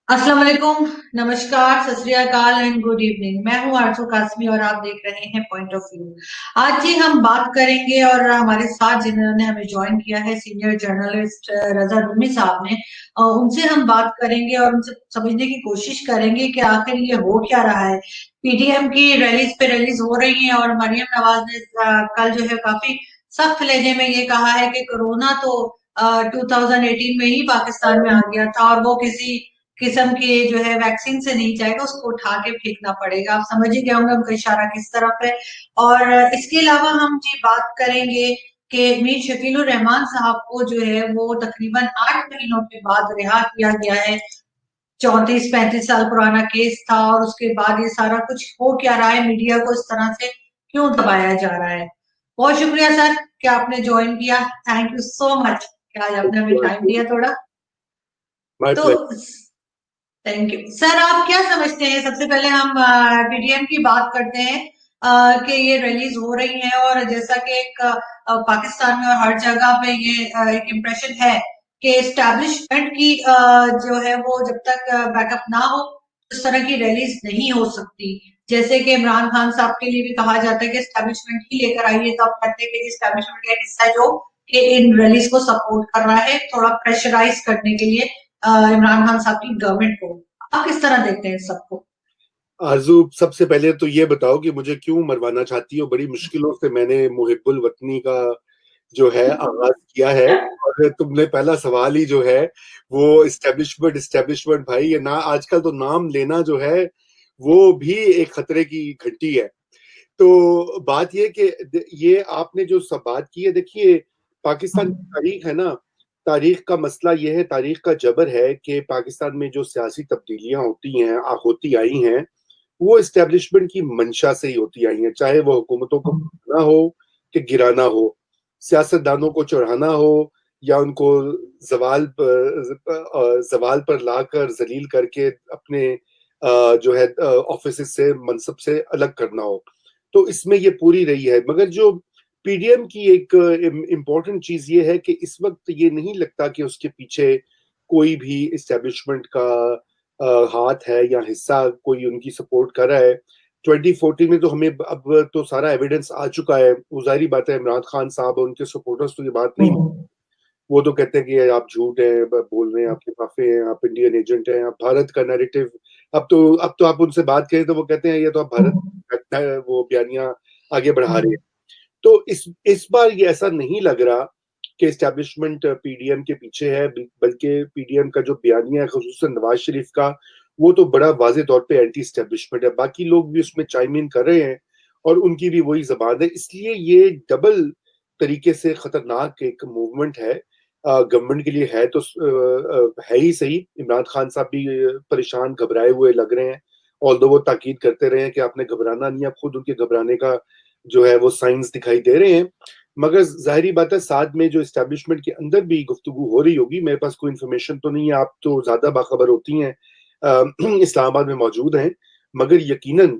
अस्सलाम वालेकुम, नमस्कार, सत श्री अकाल एंड गुड इवनिंग। मैं हूँ आरजू कासमी और आप देख रहे हैं पॉइंट ऑफ व्यू। आज जी हम बात करेंगे और हमारे साथ जिन्होंने हमें ज्वाइन किया है सीनियर जर्नलिस्ट रजा रूमी साहब ने। उनसे हम बात करेंगे और उनसे समझने की कोशिश करेंगे कि आखिर ये हो क्या रहा है। पीडीएम की रैलीज पे रैलीज हो रही है और मरियम नवाज ने कल जो है काफी सख्त लहजे में ये कहा है कि कोरोना तो 2018 में ही पाकिस्तान में आ गया था और वो किसी किस्म के जो है वैक्सीन से नहीं जाएगा, उसको उठा के फेंकना पड़ेगा। आप समझ ही गए होंगे उनका इशारा किस तरफ है। और इसके अलावा हम जी बात करेंगे कि मीर शकीलुर रहमान साहब को जो है वो तकरीबन 8 महीनों के बाद रिहा किया गया है। 34-35 साल पुराना केस था और उसके बाद ये सारा कुछ हो क्या रहा है, मीडिया को इस तरह से क्यों दबाया जा रहा है। बहुत शुक्रिया सर कि आपने ज्वाइन किया। थैंक यू सो मच कि आज आपने हमें टाइम दिया थोड़ा। माय तो प्लेजर। Thank you sir. आप क्या समझते हैं, सबसे पहले हम पीडीएम की बात करते हैं कि ये रिलीज हो रही है और जैसा कि एक पाकिस्तान में और हर जगह पे ये एक इम्प्रेशन है कि एस्टैब्लिशमेंट की जो है वो जब तक बैकअप ना हो इस तरह की रैलीज नहीं हो सकती। जैसे कि इमरान खान साहब के लिए भी कहा जाता है कि एस्टैब्लिशमेंट ही लेकर आइए, तो आप कहते हैं कि एस्टैब्लिशमेंट का हिस्सा है जो कि इन रैलीज को सपोर्ट कर रहा है थोड़ा प्रेशराइज करने के लिए इमरान खान साहब की गवर्नमेंट को। आप किस तरह देखते हैं इस सबको? आरजू, सबसे पहले तो ये बताओ कि मुझे क्यों मरवाना चाहती हो। बड़ी मुश्किलों से मैंने मुहिब्बुल वतनी का जो है आगाज किया है, और तुमने पहला सवाल ही जो है वो इस्टेब्लिशमेंट इस्टेब्लिशमेंट। भाई, ये ना आजकल तो नाम लेना जो है वो भी एक खतरे की घंटी है। तो बात ये कि ये आपने जो सब बात की है, देखिए, पाकिस्तान की तारीख है ना। तारीख का मसला ये है, तारीख का जबर है कि पाकिस्तान में जो सियासी तब्दीलियां होती हैं, होती आई हैं, वो इस्टेब्लिशमेंट की मंशा से ही होती आई हैं। चाहे वो हुकूमतों को गिराना हो कि गिराना हो, सियासतदानों को चढ़ाना हो या उनको जवाल पर लाकर जलील करके अपने जो है ऑफिस से मनसब से अलग करना हो। तो इसमें ये पूरी रही है। मगर जो पीडीएम की एक इम्पोर्टेंट चीज ये है कि इस वक्त ये नहीं लगता कि उसके पीछे कोई भी इस्टेब्लिशमेंट का हाथ है या हिस्सा कोई उनकी सपोर्ट कर रहा है। 2014 में तो हमें अब तो सारा एविडेंस आ चुका है। वो जाहिर बात है, इमरान खान साहब और उनके सपोर्टर्स तो ये बात नहीं, वो तो कहते हैं कि आप झूठ हैं, बोल रहे हैं, आप लिफाफे हैं, आप इंडियन एजेंट हैं, आप भारत का नैरेटिव। अब तो आप उनसे बात करें तो वो कहते हैं ये तो आप भारत वो बयानियां आगे बढ़ा रहे हैं। तो इस बार ये ऐसा नहीं लग रहा कि एस्टेब्लिशमेंट पीडीएम के पीछे है, बल्कि पीडीएम का जो बयानिया है, खुसूसन नवाज शरीफ का, वो तो बड़ा वाजे तौर पे एंटी एस्टेब्लिशमेंट है। बाकी लोग भी उसमें चाइम इन कर रहे हैं और उनकी भी वही जबान है। इसलिए ये डबल तरीके से खतरनाक एक मूवमेंट है। गवर्नमेंट के लिए है तो है ही सही। इमरान खान साहब भी परेशान घबराए हुए लग रहे हैं, ऑल्दो वो ताकीद करते रहे हैं कि आपने घबराना नहीं है। आप खुद उनके घबराने का जो है वो साइंस दिखाई दे रहे हैं। मगर जाहिर बात है, साथ में जो इस्टेब्लिशमेंट के अंदर भी गुफ्तगू हो रही होगी। मेरे पास कोई इन्फॉर्मेशन तो नहीं है, आप तो ज्यादा बाखबर होती हैं, इस्लामाबाद में मौजूद हैं। मगर यकीनन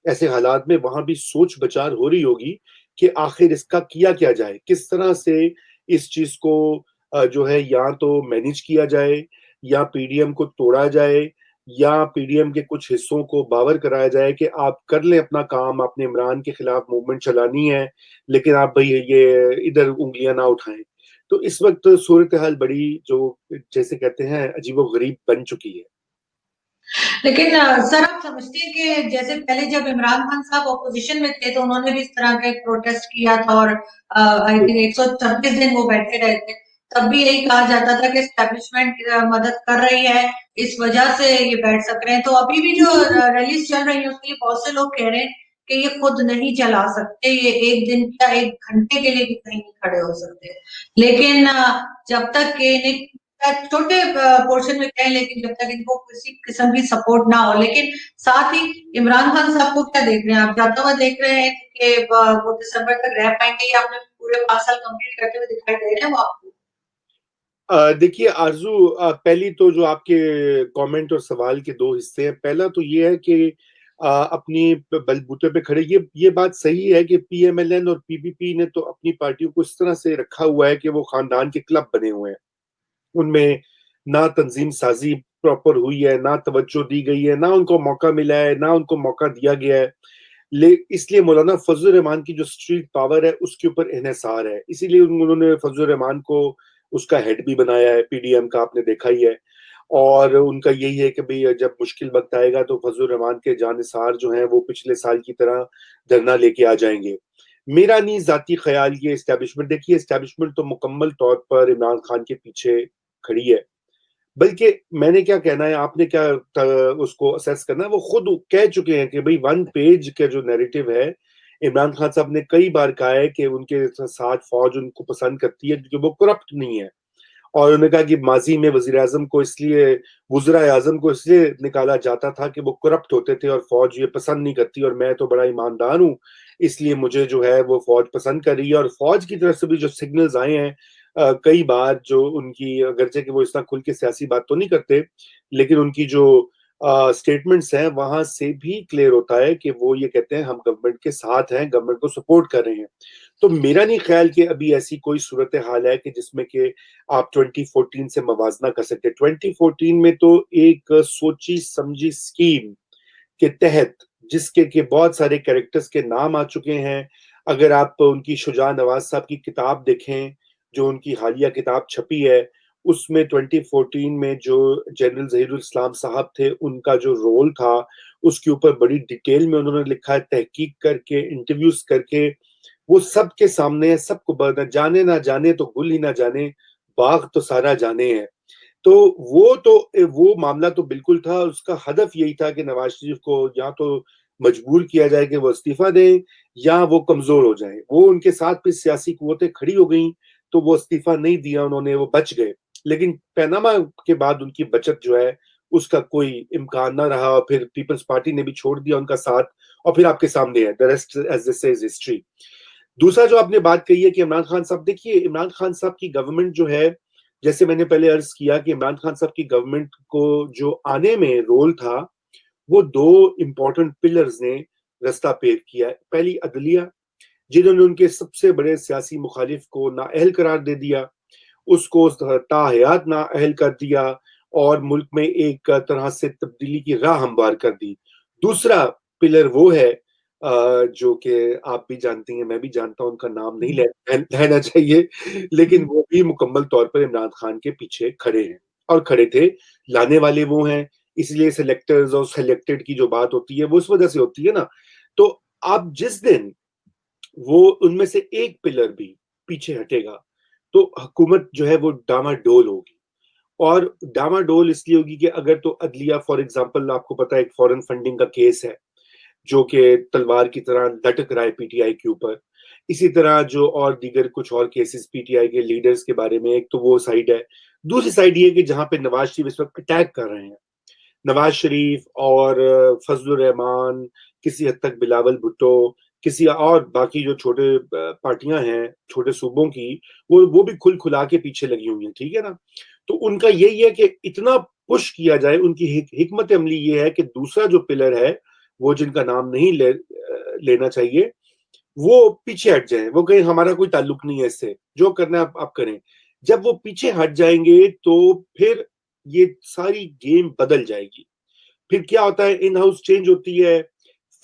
ऐसे हालात में वहां भी सोच विचार हो रही होगी कि आखिर इसका किया क्या जाए, किस तरह से इस चीज को जो है या तो मैनेज किया जाए, या पीडीएम को तोड़ा जाए, या पीडीएम के कुछ हिस्सों को बावर कराया जाए कि आप कर लें अपना काम, आपने इमरान के खिलाफ मूवमेंट चलानी है, लेकिन आप भाई ये इधर उंगलियां ना उठाएं। तो इस वक्त सूरत हाल बड़ी, जो जैसे कहते हैं, अजीबो गरीब बन चुकी है। लेकिन सर आप समझते हैं कि जैसे पहले जब इमरान खान साहब ऑपोजिशन में थे तो उन्होंने भी इस तरह का एक प्रोटेस्ट किया था और आई थिंक 136 दिन वो बैठे रहे थे। तब भी यही कहा जाता था कि एस्टेब्लिशमेंट मदद कर रही है, इस वजह से ये बैठ सक रहे हैं। तो अभी भी जो रैलीज चल रही है उसके लिए बहुत से लोग कह रहे हैं कि ये खुद नहीं चला सकते, ये एक दिन क्या एक घंटे के लिए भी कहीं नहीं खड़े हो सकते। लेकिन जब तक कि इन्हें छोटे पोर्शन में कहें, लेकिन जब तक इनको किसी किस्म की सपोर्ट ना हो। लेकिन साथ ही इमरान खान साहब को क्या देख रहे हैं आप, जाता हुआ देख रहे हैं कि वो दिसंबर तक रह पाएंगे या अपने पूरे 5 साल कंप्लीट करते हुए दिखाई दे रहे हैं वो आपको? देखिए आरजू, पहली तो जो आपके कमेंट और सवाल के दो हिस्से हैं। पहला तो ये है कि अपनी बलबूते पे खड़े, ये बात सही है कि पीएमएलएन और पीपीपी ने तो अपनी पार्टियों को इस तरह से रखा हुआ है कि वो खानदान के क्लब बने हुए हैं। उनमें ना तंजीम साजी प्रॉपर हुई है, ना तवज्जो दी गई है, ना उनको मौका मिला है, ना उनको मौका दिया गया है। ले इसलिए मौलाना फजल रहमान की जो स्ट्रीट पावर है उसके ऊपर इन्हिसार है, इसीलिए उन्होंने फजल रहमान को उसका हेड भी बनाया है, पीडीएम का आपने देखा ही है। और उनका यही है कि भाई जब मुश्किल वक्त आएगा तो फजल रहमान के जानिसार जो हैं वो पिछले साल की तरह धरना लेके आ जाएंगे। मेरा नहीं जाती ख्याल ये एस्टेब्लिशमेंट, देखिए एस्टेब्लिशमेंट तो मुकम्मल तौर पर इमरान खान के पीछे खड़ी है, बल्कि मैंने क्या कहना है, आपने क्या उसको असेस करना है, वो खुद कह चुके हैं कि भाई 1 पेज का जो नैरेटिव है, इमरान खान साहब ने कई बार कहा है कि उनके साथ फौज उनको पसंद करती है क्योंकि वो करप्ट नहीं है। और उन्होंने कहा कि माजी में वजीर आजम को इसलिए, वज़ीर आजम को इसलिए निकाला जाता था कि वो करप्ट होते थे और फौज ये पसंद नहीं करती, और मैं तो बड़ा ईमानदार हूँ इसलिए मुझे जो है वो फौज पसंद कर रही है। और फौज की तरफ से भी जो सिग्नल्स आए हैं कई बार, जो उनकी, अगरचे कि वो इतना खुल के सियासी बात तो नहीं करते, लेकिन उनकी जो स्टेटमेंट्स हैं वहां से भी क्लियर होता है कि वो ये कहते हैं हम गवर्नमेंट के साथ हैं, गवर्नमेंट को सपोर्ट कर रहे हैं। तो मेरा नहीं ख्याल कि अभी ऐसी कोई सूरत हाल है कि जिसमें कि आप 2014 से मवाजना कर सकते। 2014 में तो एक सोची समझी स्कीम के तहत, जिसके के बहुत सारे कैरेक्टर्स के नाम आ चुके हैं। अगर आप उनकी शुजा नवाज साहब की किताब देखें, जो उनकी हालिया किताब छपी है, उसमें 2014 में जो जनरल जहीरुल इस्लाम साहब थे उनका जो रोल था उसके ऊपर बड़ी डिटेल में उन्होंने लिखा है, तहकीक करके, इंटरव्यूज करके। वो सबके सामने है, सबको जाने ना जाने तो गुल ही ना जाने, बाग तो सारा जाने है। तो वो मामला तो बिल्कुल था, उसका हदफ यही था कि नवाज शरीफ को या तो मजबूर किया जाए कि वो इस्तीफा दें या वो कमजोर हो जाए। वो उनके साथ भी सियासी कुव्वतें खड़ी हो गई तो वो इस्तीफा नहीं दिया उन्होंने, वो बच गए। लेकिन पैनामा के बाद उनकी बचत जो है उसका कोई इम्कान ना रहा, और फिर पीपल्स पार्टी ने भी छोड़ दिया उनका साथ, और फिर आपके सामने है the rest as this is history. दूसरा जो आपने बात कही है कि इमरान खान साहब, देखिए इमरान खान साहब की गवर्नमेंट जो है, जैसे मैंने पहले अर्ज किया कि इमरान खान साहब की गवर्नमेंट को जो आने में रोल था, वो दो इंपॉर्टेंट पिलर्स ने रास्ता पेव किया है। पहली अदलिया, जिन्होंने उनके सबसे बड़े सियासी मुखालिफ को नाअहल करार दे दिया, उसको ताहयात नाअहल कर दिया, और मुल्क में एक तरह से तब्दीली की राह हमवार कर दी। दूसरा पिलर वो है जो कि आप भी जानती हैं, मैं भी जानता हूं, उनका नाम नहीं लेना चाहिए, लेकिन वो भी मुकम्मल तौर पर इमरान खान के पीछे खड़े हैं और खड़े थे। लाने वाले वो हैं, इसलिए सिलेक्टर्स और सिलेक्टेड की जो बात होती है वो उस वजह से होती है ना। तो आप जिस दिन वो उनमें से एक पिलर भी पीछे हटेगा तो हुकूमत जो है वो डामाडोल होगी। और डामाडोल इसलिए होगी कि अगर तो अदलिया, फॉर एग्जांपल आपको पता है एक फॉरेन फंडिंग का केस है जो कि तलवार की तरह लटक रहा है पीटीआई के ऊपर। इसी तरह जो और दीगर कुछ और केसेस पीटीआई के लीडर्स के बारे में, एक तो वो साइड है। दूसरी साइड ये कि जहां पे नवाज शरीफ इस वक्त अटैक कर रहे हैं, नवाज शरीफ और फजलुर रहमान, किसी हद तक बिलावल भुट्टो, किसी और बाकी जो छोटे पार्टियां हैं छोटे सूबों की, वो भी खुल खुला के पीछे लगी हुई हैं, ठीक है ना। तो उनका यही है कि इतना पुश किया जाए, उनकी हिकमत अमली ये है कि दूसरा जो पिलर है, वो जिनका नाम नहीं लेना चाहिए, वो पीछे हट जाए, वो कहें हमारा कोई ताल्लुक नहीं है इससे, जो करना है आप करें। जब वो पीछे हट जाएंगे तो फिर ये सारी गेम बदल जाएगी। फिर क्या होता है, इन हाउस चेंज होती है,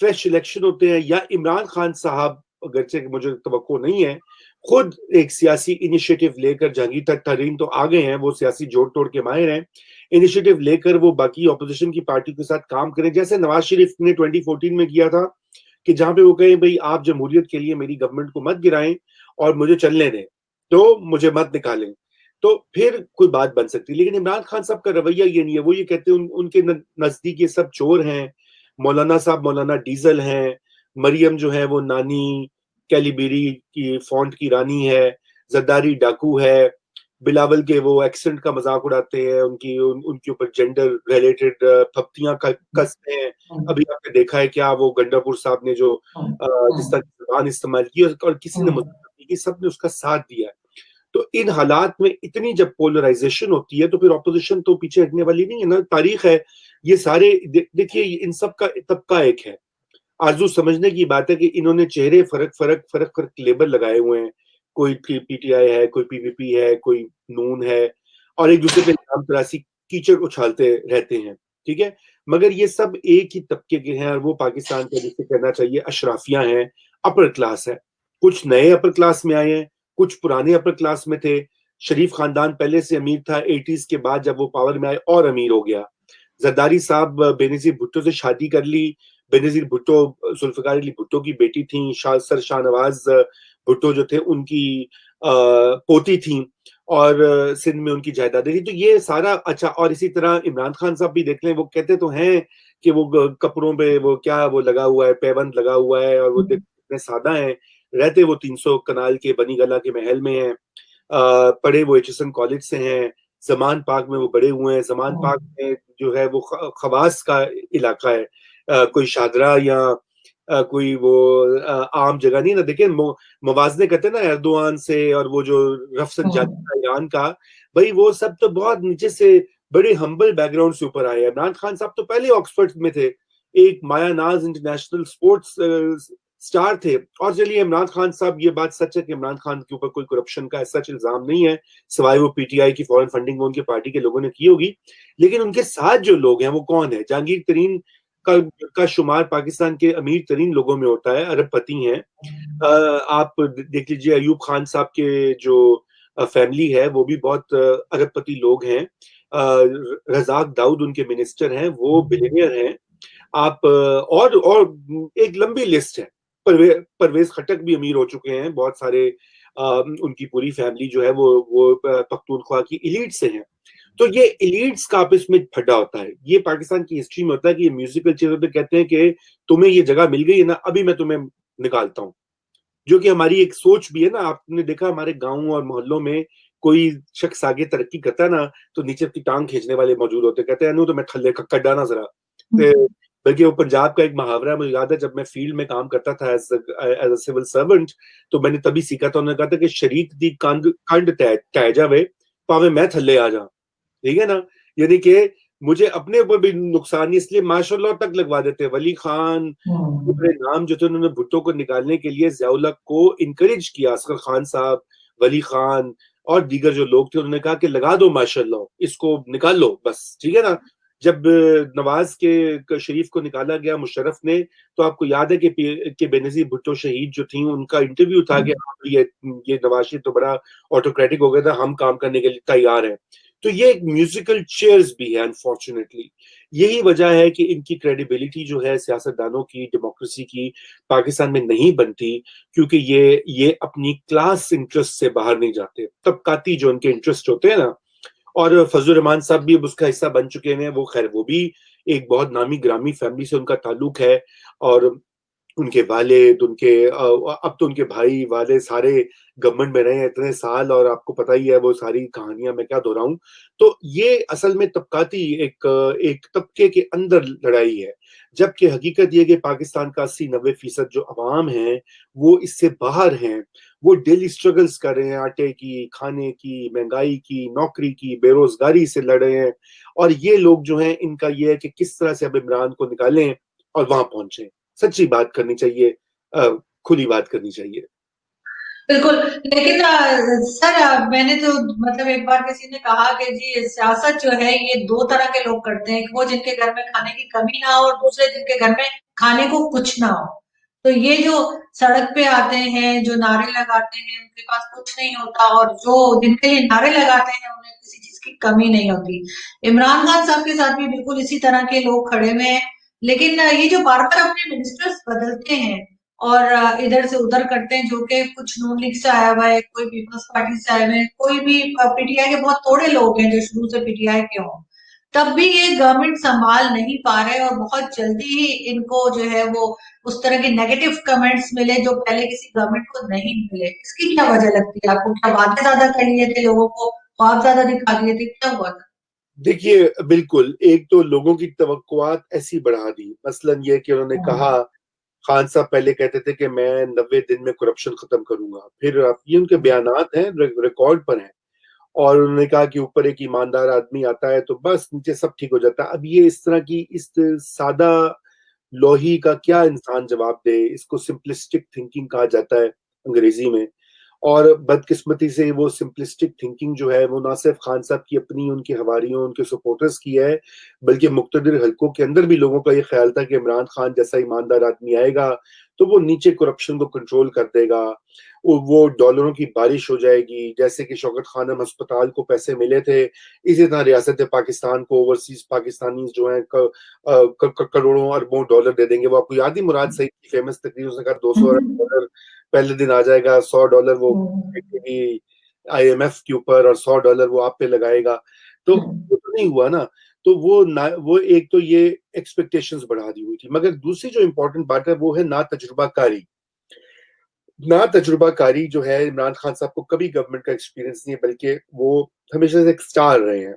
फ्रेश इलेक्शन होते हैं, या इमरान खान साहब, अगरचे कि मुझे तवक्को नहीं है, खुद एक सियासी इनिशिएटिव लेकर, जहांगीर तरीन तो आ गए हैं, वो सियासी जोड़ तोड़ के माहिर हैं, इनिशिएटिव लेकर वो बाकी ऑपोजिशन की पार्टी के साथ काम करें, जैसे नवाज शरीफ ने 2014 में किया था, कि जहां पे वो कहें भाई आप जमहूरियत के लिए मेरी गवर्नमेंट को मत गिराएं और मुझे चलने दें, तो मुझे मत निकालें, तो फिर कोई बात बन सकती है। लेकिन इमरान खान साहब का रवैया ये नहीं है, वो ये कहते हैं उनके नजदीक ये सब चोर हैं, मौलाना साहब मौलाना डीजल हैं, मरियम जो है वो नानी कैलिबेरी की फॉन्ट की रानी है, जरदारी डाकू है, बिलावल के वो एक्सेंट का मजाक उड़ाते हैं, उनके ऊपर जेंडर रिलेटेड फप्तियां कसते हैं। अभी आपने देखा है क्या, वो गंडापुर साहब ने जो जिस तरह की जबान इस्तेमाल की और किसी ने मजाक नहीं की, सबने उसका साथ दिया है। तो इन हालात में इतनी जब पोलराइजेशन होती है तो फिर ऑपोजिशन तो पीछे हटने वाली नहीं है ना, तारीख है ये सारे। देखिए इन सब का तबका एक है, आरजू समझने की बात है कि इन्होंने चेहरे फर्क फर्क फर्क फर्क लेबल लगाए हुए हैं, कोई पीटीआई है, कोई पीपीपी है, कोई नून है, और एक दूसरे पे इल्जाम तराशी कीचड़ उछालते रहते हैं, ठीक है। मगर ये सब एक ही तबके के हैं और वो पाकिस्तान का जिसे कहना चाहिए अशराफिया हैं, अपर क्लास है। कुछ नए अपर क्लास में आए हैं, कुछ पुराने अपर क्लास में थे। शरीफ खानदान पहले से अमीर था, 80s के बाद जब वो पावर में आए और अमीर हो गया। जरदारी साहब बेनजीर भुट्टो से शादी कर ली। बेनजीर भुट्टो जुल्फिकार अली भुट्टो की बेटी थी। सर शाहनवाज भुट्टो जो थे उनकी पोती थी, और सिंध में उनकी जायदादें थी। तो ये सारा अच्छा। और इसी तरह इमरान खान साहब भी देख लें, वो कहते तो हैं कि वो कपड़ों पे वो क्या वो लगा हुआ है, पैबंद लगा हुआ है, और वो इतने सादा हैं। रहते वो 300 कनाल के बनी गला के महल में हैं। पढ़े वो एचएसएन कॉलेज से हैं। जमान पार्क में वो बड़े हुए हैं। जमान पार्क में जो है वो खवास का इलाका है। कोई शादरा या कोई वो आम जगह नहीं ना। देखिए मवाजने करते हैं ना एर्दोआन से, और वो जो रफसंजानी था ईरान का, भाई वो सब तो बहुत नीचे से बड़े हम्बल बैकग्राउंड से ऊपर आए हैं। इमरान खान साहब तो पहले ऑक्सफोर्ड में थे, एक माया नाज इंटरनेशनल स्पोर्ट्स स्टार थे। और चलिए इमरान खान साहब, ये बात सच है कि इमरान खान के ऊपर कोई करप्शन का ऐसा इल्जाम नहीं है, सिवाय वो पीटीआई की फॉरेन फंडिंग उनके पार्टी के लोगों ने की होगी। लेकिन उनके साथ जो लोग हैं वो कौन है? जहांगीर तरीन का शुमार पाकिस्तान के अमीर तरीन लोगों में होता है, अरबपति हैं। आप देख लीजिए अयूब खान साहब के जो फैमिली है वो भी बहुत अरबपति लोग हैं। रजाक दाऊद उनके मिनिस्टर हैं, वो बिलियनियर हैं। आप और एक लंबी लिस्ट है। परवेज खटक भी अमीर हो चुके हैं, बहुत सारे। उनकी पूरी फैमिली जो है वो पख्तूनख्वा की इलीट से है। तो ये इलीट्स का आपस में फड्डा होता है। ये पाकिस्तान की हिस्ट्री में होता है कि ये म्यूजिकल चीजों पे कहते हैं कि तुम्हें ये जगह मिल गई है ना, अभी मैं तुम्हें निकालता हूँ। जो कि हमारी एक सोच भी है ना। आपने देखा हमारे गांव और मोहल्लों में कोई शख्स आगे तरक्की करता है ना, तो नीचे अपनी टांग खींचने वाले मौजूद होते, कहते हैं अनु तो मैं थल्ले कड्डा ना जरा। बल्कि वो पंजाब का एक मुहावरा है, मुझे याद है, जब मैं फील्ड में काम करता था एज अ सिविल सर्वेंट, तो मैंने तभी सीखा था। उन्होंने कहा था कि शरीक दी कंड कंड तय जावे, पावे मैं थल्ले आ जा। ठीक है ना। यानी कि मुझे अपने ऊपर भी नुकसान नहीं, इसलिए माशाल्लाह तक लगवा देते। वली खान पूरे नाम जो थे, उन्होंने भुट्टो को निकालने के लिए ज़ियाउल हक को इनकरेज किया। असगर खान साहब, वली खान और दीगर जो लोग थे, उन्होंने कहा कि लगा दो माशाल्लाह, इसको निकाल लो बस, ठीक है ना। जब नवाज के शरीफ को निकाला गया मुशर्रफ ने, तो आपको याद है कि बेनजीर भुट्टो शहीद जो थी, उनका इंटरव्यू था कि ये नवाज शरीफ तो बड़ा ऑटोक्रेटिक हो गया था, हम काम करने के लिए तैयार हैं। तो ये एक म्यूजिकल चेयर्स भी है अनफॉर्चुनेटली। यही वजह है कि इनकी क्रेडिबिलिटी जो है सियासतदानों की, डेमोक्रेसी की, पाकिस्तान में नहीं बनती, क्योंकि ये अपनी क्लास इंटरेस्ट से बाहर नहीं जाते। तबकाती जो उनके इंटरेस्ट होते हैं ना। और फजल रहमान साहब भी अब उसका हिस्सा बन चुके हैं। वो खैर वो भी एक बहुत नामी ग्रामी फैमिली से उनका ताल्लुक है। और उनके वालिद, उनके अब तो उनके भाई वाले सारे गवर्नमेंट में रहे हैं इतने साल, और आपको पता ही है वो सारी कहानियां मैं क्या दोहराऊं। तो ये असल में तबकाती एक एक तबके के अंदर लड़ाई है। जबकि हकीकत ये कि पाकिस्तान का 80-90% जो अवाम है वो इससे बाहर हैं। वो डेली स्ट्रगल्स कर रहे हैं, आटे की, खाने की, महंगाई की, नौकरी की, बेरोजगारी से लड़ रहे हैं। और ये लोग जो हैं, इनका ये है कि किस तरह से अब इमरान को निकालें और वहां पहुंचे। सच्ची बात करनी चाहिए, खुली बात करनी चाहिए। बिल्कुल। लेकिन सर, मैंने तो मतलब एक बार किसी ने कहा कि जी सियासत जो है ये दो तरह के लोग करते हैं, वो जिनके घर में खाने की कमी ना हो और दूसरे जिनके घर में खाने को कुछ ना हो। तो ये जो सड़क पे आते हैं, जो नारे लगाते हैं, उनके पास कुछ नहीं होता, और जो जिनके लिए नारे लगाते हैं उन्हें किसी चीज की कमी नहीं होती। इमरान खान साहब के साथ भी बिल्कुल इसी तरह के लोग खड़े हुए हैं। लेकिन ये जो बार बार अपने मिनिस्टर्स बदलते हैं और इधर से उधर करते हैं, जो कि कुछ नून लीग से आया हुआ है, कोई पीपल्स पार्टी से आए हुए हैं, कोई भी पीटीआई के बहुत थोड़े लोग हैं जो शुरू से पीटीआई के हों, तब भी ये गवर्नमेंट संभाल नहीं पा रहे, और बहुत जल्दी ही इनको जो है वो उस तरह के नेगेटिव कमेंट्स मिले जो पहले किसी गवर्नमेंट को नहीं मिले। इसकी क्या वजह लगती है आपको? क्या वादे ज्यादा कर लिए थे, लोगों को ख्वाब ज्यादा दिखा दिए थे, क्या हुआ था? देखिए बिल्कुल, एक तो लोगों की तवक्कुआत ऐसी बढ़ा दी। मसलन ये कि उन्होंने कहा, खान साहब पहले कहते थे कि मैं 90 दिन में करप्शन खत्म करूंगा। फिर आप ये उनके बयानात हैं, रिकॉर्ड पर हैं। और उन्होंने कहा कि ऊपर एक ईमानदार आदमी आता है तो बस नीचे सब ठीक हो जाता है। अब ये इस तरह की इस सादा लोही का क्या इंसान जवाब दे? इसको सिंपलिस्टिक थिंकिंग कहा जाता है अंग्रेजी में। और बदकिस्मती से वो सिंपलिस्टिक थिंकिंग जो है वो ना सिर्फ खान साहब की अपनी, उनके हवारियों, उनके सपोर्टर्स की है, बल्कि मुक्तदिर हलकों के अंदर भी लोगों का ये ख्याल था कि इमरान खान जैसा ईमानदार आदमी आएगा तो वो नीचे करप्शन को कंट्रोल कर देगा, वो डॉलरों की बारिश हो जाएगी, जैसे कि शौकत खानम अस्पताल को पैसे मिले थे इसी तरह रियासत पाकिस्तान को ओवरसीज पाकिस्तानी जो है करोड़ों अरबों डॉलर दे देंगे। वो आपको याद ही मुराद सईद की फेमस तकरीर, उसने कहा 200 अरब डॉलर पहले दिन आ जाएगा, 100 डॉलर वो आईएमएफ के ऊपर और 100 डॉलर वो आप पे लगाएगा। तो वो तो नहीं हुआ ना। तो वो एक तो ये एक्सपेक्टेशंस बढ़ा दी हुई थी, मगर दूसरी जो इंपॉर्टेंट बात है वो है ना तजुर्बाकारी। ना तजुर्बाकारी जो है, इमरान खान साहब को कभी गवर्नमेंट का एक्सपीरियंस नहीं है, बल्कि वो हमेशा से एक स्टार रहे हैं,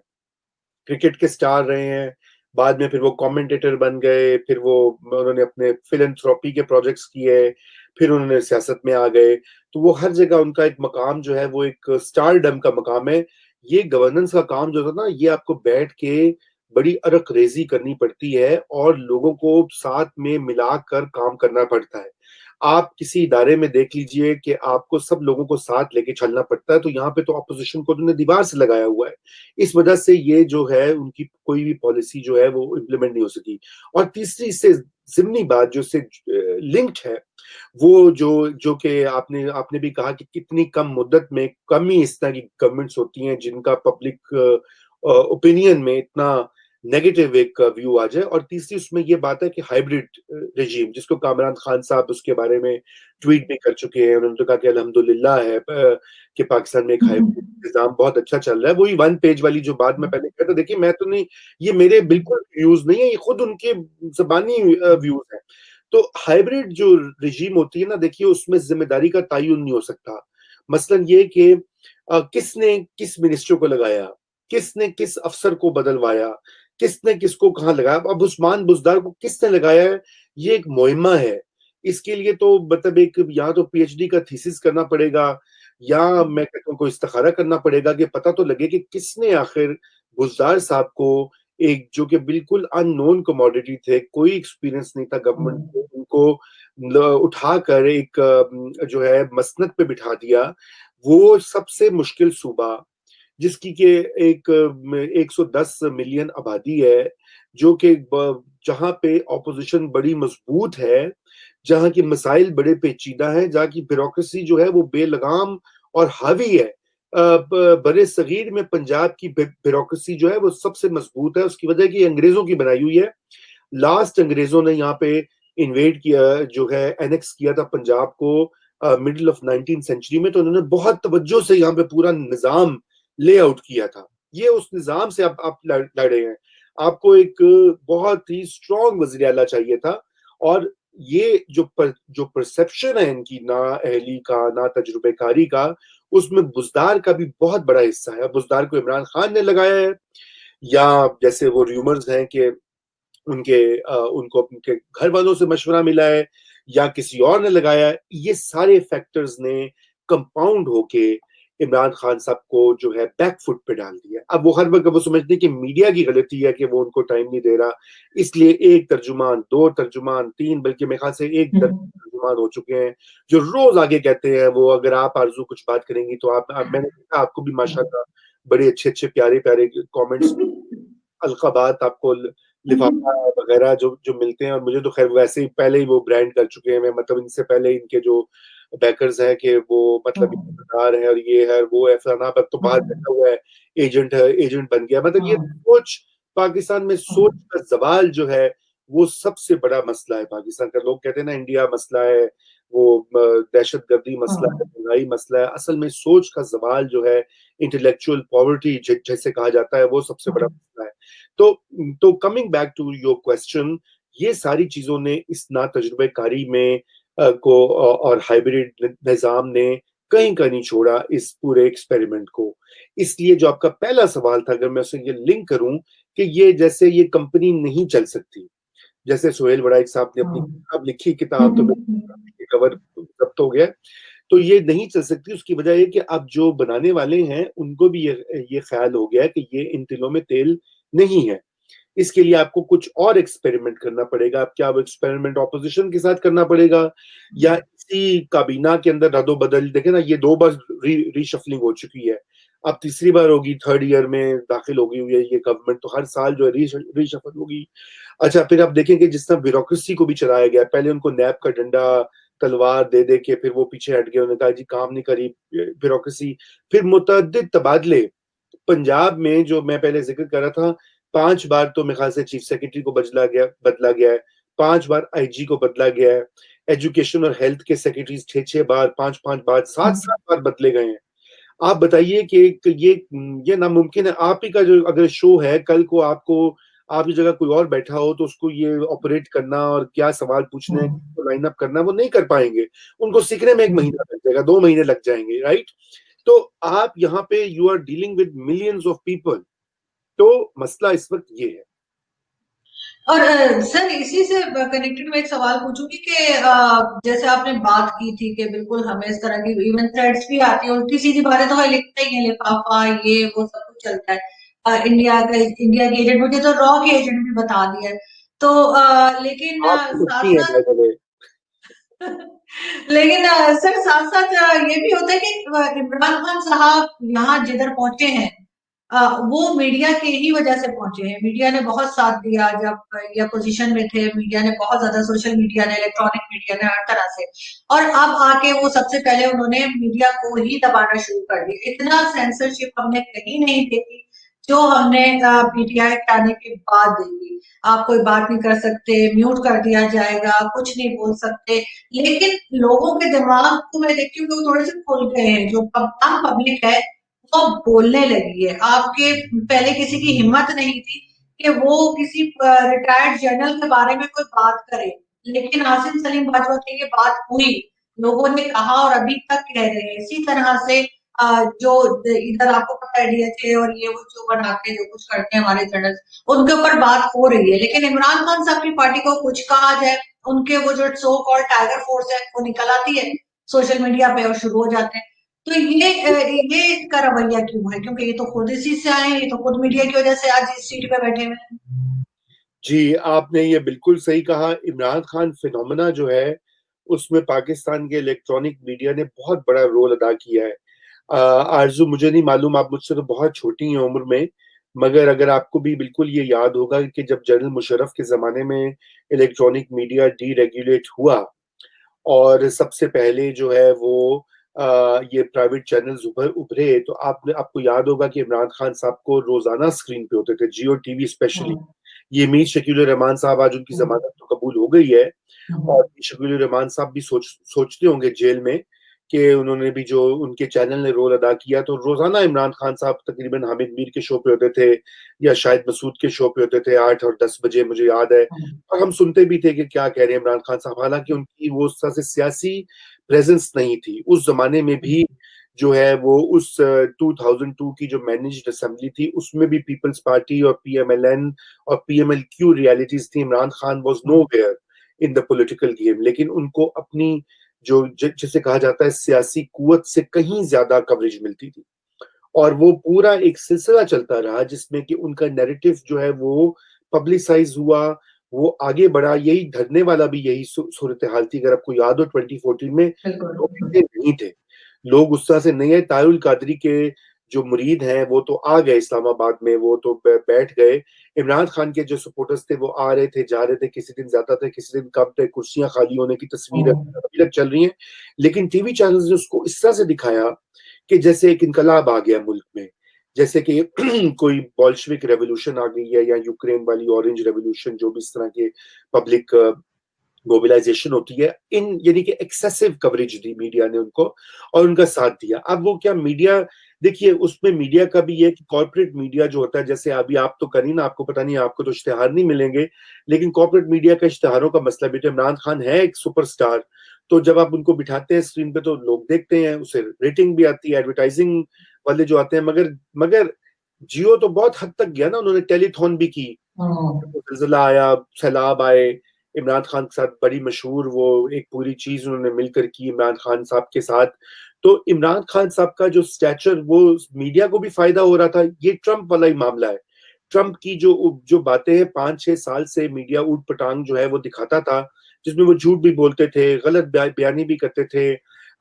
क्रिकेट के स्टार रहे हैं। बाद में फिर वो कमेंटेटर बन गए, फिर वो उन्होंने अपने फिलैंथ्रोपी के प्रोजेक्ट्स किए, फिर उन्होंने सियासत में आ गए। तो वो हर जगह उनका एक मकाम जो है वो एक स्टारडम का मकाम है। ये गवर्नेंस का काम जो था ना, ये आपको बैठ के बड़ी अरक रेजी करनी पड़ती है और लोगों को साथ में मिलाकर काम करना पड़ता है। आप किसी इदारे में देख लीजिए कि आपको सब लोगों को साथ लेके चलना पड़ता है, तो यहाँ पे तो अपोजिशन को उन्होंने दीवार से लगाया हुआ है। इस वजह से ये जो है उनकी कोई भी पॉलिसी जो है वो इम्प्लीमेंट नहीं हो सकी। और तीसरी इससे जिमनी बात जो इससे लिंक्ड है, वो जो जो कि आपने आपने भी कहा कि कितनी कम मुद्दत में कम ही इस तरह की गवर्नमेंट्स होती हैं जिनका पब्लिक ओपिनियन में इतना नेगेटिव एक व्यू आ जाए। और तीसरी उसमें ये बात है कि हाइब्रिड रेजीम, जिसको कामरान खान साहब उसके बारे में ट्वीट भी कर चुके हैं, उन्होंने तो कहा कि अल्हम्दुलिल्लाह है कि पाकिस्तान में एक हाइब्रिड निजाम बहुत अच्छा चल रहा है। वही 1 पेज वाली जो बात मैं पहले कहता, देखिए मैं तो नहीं, ये मेरे बिल्कुल व्यूज नहीं है, ये खुद उनके जबानी व्यूज हैं। तो हाइब्रिड जो रिजीम होती है ना, देखिए उसमें जिम्मेदारी का तयन नहीं हो सकता। मसलन ये कि किसने किस मिनिस्टर को लगाया, किसने किस अफसर को बदलवाया, किसने किसको कहाँ लगाया, अब उस्मान बुजदार को किसने लगाया है, ये एक मुहिम्मा है। इसके लिए तो मतलब एक या तो पीएचडी का थीसिस करना पड़ेगा, या मैं कहता हूँ कोई इस्तिखारा करना पड़ेगा कि पता तो लगे कि किसने आखिर बुजदार साहब को, एक जो कि बिल्कुल अननोन कमोडिटी थे, कोई एक्सपीरियंस नहीं था गवर्नमेंट को, उनको उठाकर एक जो है मसनद पे बिठा दिया। वो सबसे मुश्किल सूबा जिसकी के एक 110 मिलियन आबादी है, जो कि जहां पे ऑपोजिशन बड़ी मजबूत है, जहां की मसाइल बड़े पेचीदा हैं, जहां की ब्यूरोक्रेसी जो है वो बेलगाम और हावी है। बड़े सगीर में पंजाब की ब्यूरोक्रेसी जो है वो सबसे मजबूत है। उसकी वजह की अंग्रेजों की बनाई हुई है। लास्ट अंग्रेजों ने यहाँ पे इन्वेड किया, जो है एनेक्स किया था पंजाब को मिडिल ऑफ 19th सेंचुरी में, तो उन्होंने बहुत तवज्जो से यहाँ पे पूरा निजाम लेआउट किया था। ये उस निजाम से आप लड़े हैं। आपको एक बहुत ही स्ट्रॉन्ग वजीर आला चाहिए था। और ये जो परसेप्शन है इनकी ना अहली का, ना तजुर्बेकारी का, उसमें बुजदार का भी बहुत बड़ा हिस्सा है। बुजदार को इमरान खान ने लगाया है, या जैसे वो र्यूमर्स हैं कि उनको उनके घर वालों से मशवरा मिला है, या किसी और ने लगाया है। ये सारे फैक्टर्स ने कंपाउंड होके इमरान खान साहब को जो है बैकफुट पे डाल दिया। अब वो हर वक्त वो समझते हैं कि मीडिया की गलती है कि वो उनको टाइम नहीं दे रहा, इसलिए एक तर्जुमान, दो तर्जुमान, तीन, बल्कि मेरे ख्याल से एक तर्जुमान हो चुके हैं जो रोज आगे कहते हैं। वो अगर आप आरजू कुछ बात करेंगी तो मैंने देखा आपको भी माशाल्लाह बड़े अच्छे अच्छे प्यारे प्यारे कमेंट्स, अलकाबात आपको लिफाफा वगैरह जो जो मिलते हैं। और मुझे तो खैर वैसे ही पहले ही वो ब्रांड कर चुके हैं, मैं मतलब इनसे पहले इनके जो बैकर्स हैं कि वो मतलब इकतदार है और ये है वो है, फलाना अब तो बाहर बैठा हुआ है, एजेंट बन गया। मतलब ये सोच, पाकिस्तान में सोच का जवाल जो है वो सबसे बड़ा मसला है पाकिस्तान का। लोग कहते हैं ना इंडिया मसला है, वो दहशत गर्दी मसला है, महंगाई मसला है, असल में सोच का जवाल जो है, इंटेलेक्चुअल पॉवर्टी जैसे कहा जाता है, वो सबसे बड़ा मसला है। तो coming back to your question, ये सारी चीजों ने इस ना तजुर्बेकारी में को और हाइब्रिड निजाम ने कहीं का नहीं छोड़ा इस पूरे एक्सपेरिमेंट को। इसलिए जो आपका पहला सवाल था, अगर मैं उसे ये लिंक करूं कि ये जैसे ये कंपनी नहीं चल सकती, जैसे सुहेल वड़ाइक साहब ने अपनी किताब लिखी, किताब तो कवर जब्त हो गया, तो ये नहीं चल सकती। उसकी वजह है कि अब जो बनाने वाले हैं उनको भी ये ख्याल हो गया है कि ये इन तिलों में तेल नहीं है। इसके लिए आपको कुछ और एक्सपेरिमेंट करना पड़ेगा। अब क्या वो एक्सपेरिमेंट ऑपोजिशन के साथ करना पड़ेगा, या इसी काबीना के अंदर रद्दोबदल देखे ना, ये 2 बार रीशफलिंग हो चुकी है, अब तीसरी बार होगी, थर्ड ईयर में दाखिल हो गई हुई है ये गवर्नमेंट, तो हर साल जो है रीशफल होगी। अच्छा, फिर आप देखेंगे जिस तरह ब्यूरोक्रेसी को भी चलाया गया, पहले उनको नैब का डंडा तलवार दे दे के फिर वो पीछे हट गए, उन्होंने कहा जी काम नहीं करी ब्यूरोक्रेसी। फिर मुतअद्दिद तबादले पंजाब में, जो मैं पहले जिक्र कर रहा था, 5 बार तो मेरे ख्याल से चीफ सेक्रेटरी को बदला गया है, 5 बार आईजी को बदला गया है, एजुकेशन और हेल्थ के सेक्रेटरीज 6-6 बार, 5-5 बार, 7-7 बार बदले गए हैं। आप बताइए कि ये नामुमकिन है। आप ही का जो अगर शो है, कल को आपको आपकी जगह कोई और बैठा हो तो उसको ये ऑपरेट करना और क्या सवाल पूछने, लाइन अप करना, वो नहीं कर पाएंगे। उनको सीखने में 1 महीना लग जाएगा, 2 महीने लग जाएंगे, राइट? तो आप यहाँ पे you are dealing with millions of people. तो मसला इस वक्त ये है। और सर, इसी से कनेक्टेड मैं एक सवाल पूछूंगी कि जैसे आपने बात की थी कि बिल्कुल हमें इस तरह की इवन थ्रेड्स भी आती है, उल्टी सीधी बातें तो हमें लिखते ही है, लिफाफा ये वो सब कुछ चलता है। इंडिया के एजेंट, मुझे तो रॉ के एजेंट भी बता दिया है। तो लेकिन आप तो साथ सच्ची है, साथ बाय द वे। लेकिन सर, साथ साथ ये भी होता है कि इमरान खान साहब यहाँ जिधर पहुंचे हैं, वो मीडिया की ही वजह से पहुंचे हैं। मीडिया ने बहुत साथ दिया जब ये पोजीशन में थे, मीडिया ने बहुत ज्यादा, सोशल मीडिया ने, इलेक्ट्रॉनिक मीडिया ने, हर तरह से। और अब आके वो सबसे पहले उन्होंने मीडिया को ही दबाना शुरू कर दिया। इतना सेंसरशिप हमने कहीं नहीं देखी जो हमने पीटीआई के आने के बाद देखी। आप कोई बात नहीं कर सकते, म्यूट कर दिया जाएगा, कुछ नहीं बोल सकते। लेकिन लोगों के दिमाग को मैं देखती हूँ कि वो थोड़े से खुल गए हैं। जो आम पब्लिक है वो बोलने लगी है। आपके पहले किसी की हिम्मत नहीं थी कि वो किसी रिटायर्ड जनरल के बारे में कोई बात करे, लेकिन आसिम सलीम बाजवा की ये बात हुई, लोगों ने कहा और अभी तक कह रहे हैं। इसी तरह से जो इधर आपको पता है डीएचए और ये वो जो बनाते हैं, जो कुछ करते हैं हमारे जनरल, उनके ऊपर बात हो रही है। लेकिन इमरान खान साहब की पार्टी को कुछ कहा जाए, उनके वो जो सो कॉल्ड टाइगर फोर्स है वो निकल आती है सोशल मीडिया पे और शुरू हो जाते हैं। तो ये इसका रवैया क्यों है? क्योंकि ये तो खुद इसी से आए हैं, ये तो खुद मीडिया की वजह से आज इस सीट पे बैठे हुए हैं। जी, आपने ये बिल्कुल सही कहा। इमरान खान फिनोमेना जो है, उसमें पाकिस्तान के इलेक्ट्रॉनिक मीडिया ने बहुत बड़ा रोल अदा किया है। आरजू, मुझे नहीं मालूम, आप मुझसे तो बहुत छोटी हैं उम्र में, मगर अगर आपको भी बिल्कुल ये याद होगा कि जब जनरल मुशर्रफ के जमाने में इलेक्ट्रॉनिक मीडिया डीरेगुलेट हुआ और सबसे पहले जो है वो ये प्राइवेट चैनल्स उभरे, तो आपको याद होगा कि इमरान खान साहब को रोजाना स्क्रीन पे होते थे, जियो टीवी स्पेशली। हम्म, ये मीर शकील रहमान साहब, आज उनकी हम्म, जमानत तो कबूल हो गई है, और हम्म, शकील रहमान साहब भी सोचते होंगे जेल में कि उन्होंने भी, जो उनके चैनल ने रोल अदा किया, तो रोजाना इमरान खान साहब तकरीबन हामिद मीर के शो पे होते थे, या शायद मसूद के शो पे होते थे, 8 और 10 बजे, मुझे याद है। हम्म, और हम सुनते भी थे कि क्या कह रहे हैं इमरान खान साहब, हालांकि उनकी वो उस तरह से सियासी प्रेजेंस नहीं थी उस जमाने में भी। जो है वो उस 2002 की जो मैनेज्ड असेंबली थी, उसमें भी पीपल्स पार्टी और पीएमएलएन और पीएमएलक्यू रियलिटीज थी। Imran Khan was nowhere in the political game, लेकिन उनको अपनी जो जिसे कहा जाता है सियासी कुवत से कहीं ज्यादा कवरेज मिलती थी। और वो पूरा एक सिलसिला चलता रहा जिसमें कि उनका नैरेटिव जो है वो पब्लिसाइज हुआ, वो आगे बढ़ा। यही धरने वाला भी यही सूरत हाल थी। अगर आपको याद हो 2014 में बिल्कुल। लोग इतने नहीं थे, लोग उस तरह से नहीं है। तारुल कादरी के जो मुरीद हैं वो तो आ गए इस्लामाबाद में, वो तो बैठ गए। इमरान खान के जो सपोर्टर्स थे वो आ रहे थे, जा रहे थे, किसी दिन ज्यादा थे, किसी दिन कम थे, कुर्सियां खाली होने की तस्वीरें हम्म, अभी तक चल रही हैं। लेकिन टीवी चैनल्स ने उसको इस तरह से दिखाया कि जैसे एक इनकलाब आ गया मुल्क में, जैसे कि कोई बॉल्शविक रेवोल्यूशन आ गई है, या यूक्रेन वाली ऑरेंज रेवोल्यूशन, जो भी इस तरह के पब्लिक मोबिलाइजेशन होती है। इन यानी कि एक्सेसिव कवरेज दी मीडिया ने उनको, और उनका साथ दिया। अब वो क्या मीडिया, देखिए उसमें मीडिया का भी है कि कॉर्पोरेट मीडिया जो होता है, जैसे अभी आप तो करी ना, आपको पता नहीं, आपको तो इश्तेहार नहीं मिलेंगे, लेकिन कॉर्पोरेट मीडिया का इश्तेहारों का मसला भी, तो इमरान खान है एक सुपरस्टार, तो जब आप उनको बिठाते हैं स्क्रीन पे तो लोग देखते हैं, उसे रेटिंग भी आती है, एडवर्टाइजिंग वाले जो आते हैं। मगर मगर जियो तो बहुत हद तक गया ना, उन्होंने टेलीथॉन भी की, हम्म, जिलजिला आया, सैलाब आए, इमरान खान के साथ बड़ी मशहूर वो एक पूरी चीज उन्होंने मिलकर की इमरान खान साहब के साथ। तो इमरान खान साहब का जो स्टैचर, वो मीडिया को भी फायदा हो रहा था। ये ट्रंप वाला ही मामला है। ट्रंप की जो जो बातें हैं, 5-6 साल से मीडिया ऊट पटांग जो है वो दिखाता था, जिसमें वो झूठ भी बोलते थे, गलत बयानी भी करते थे,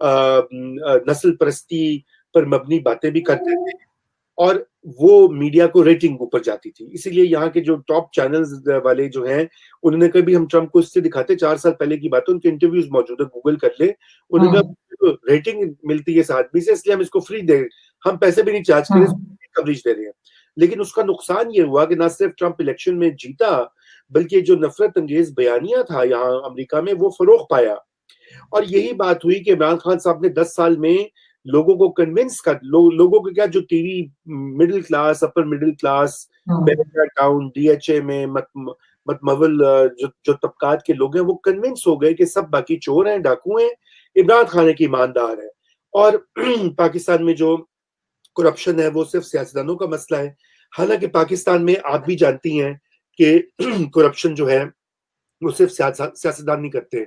नस्ल परस्ती पर मबनी बातें भी करते थे, और वो मीडिया को रेटिंग ऊपर जाती थी। इसीलिए यहाँ के जो टॉप चैनल्स वाले जो हैं, उन्होंने कभी हम ट्रम्प को इससे दिखाते, 4 साल पहले की बात है, उनके इंटरव्यूज मौजूद है, गूगल कर ले, उन्होंने हम्म। कहा रेटिंग मिलती है इस आदमी से, इसलिए हम इसको फ्री दे, हम पैसे भी नहीं चार्ज करें, कवरेज दे रहे हैं। लेकिन उसका नुकसान ये हुआ कि ना सिर्फ ट्रम्प इलेक्शन में जीता, बल्कि जो नफरत अंगेज बयानिया था यहाँ अमेरिका में, वो फरोग पाया। और यही बात हुई कि इमरान खान साहब ने 10 साल में लोगों को कन्विंस कर, लोगों को क्या, जो TV middle class, upper middle class, Bahria town, DHA में मतमवल जो जो तबकात के लोग हैं, वो कन्विंस हो गए कि सब बाकी चोर हैं, डाकू हैं, इमरान खान एक ईमानदार है। और पाकिस्तान में जो करप्शन है वो सिर्फ सियासतदानों का मसला है। हालांकि पाकिस्तान में आप भी जानती हैं कि करप्शन जो है वो सिर्फ सियासतदान नहीं करते,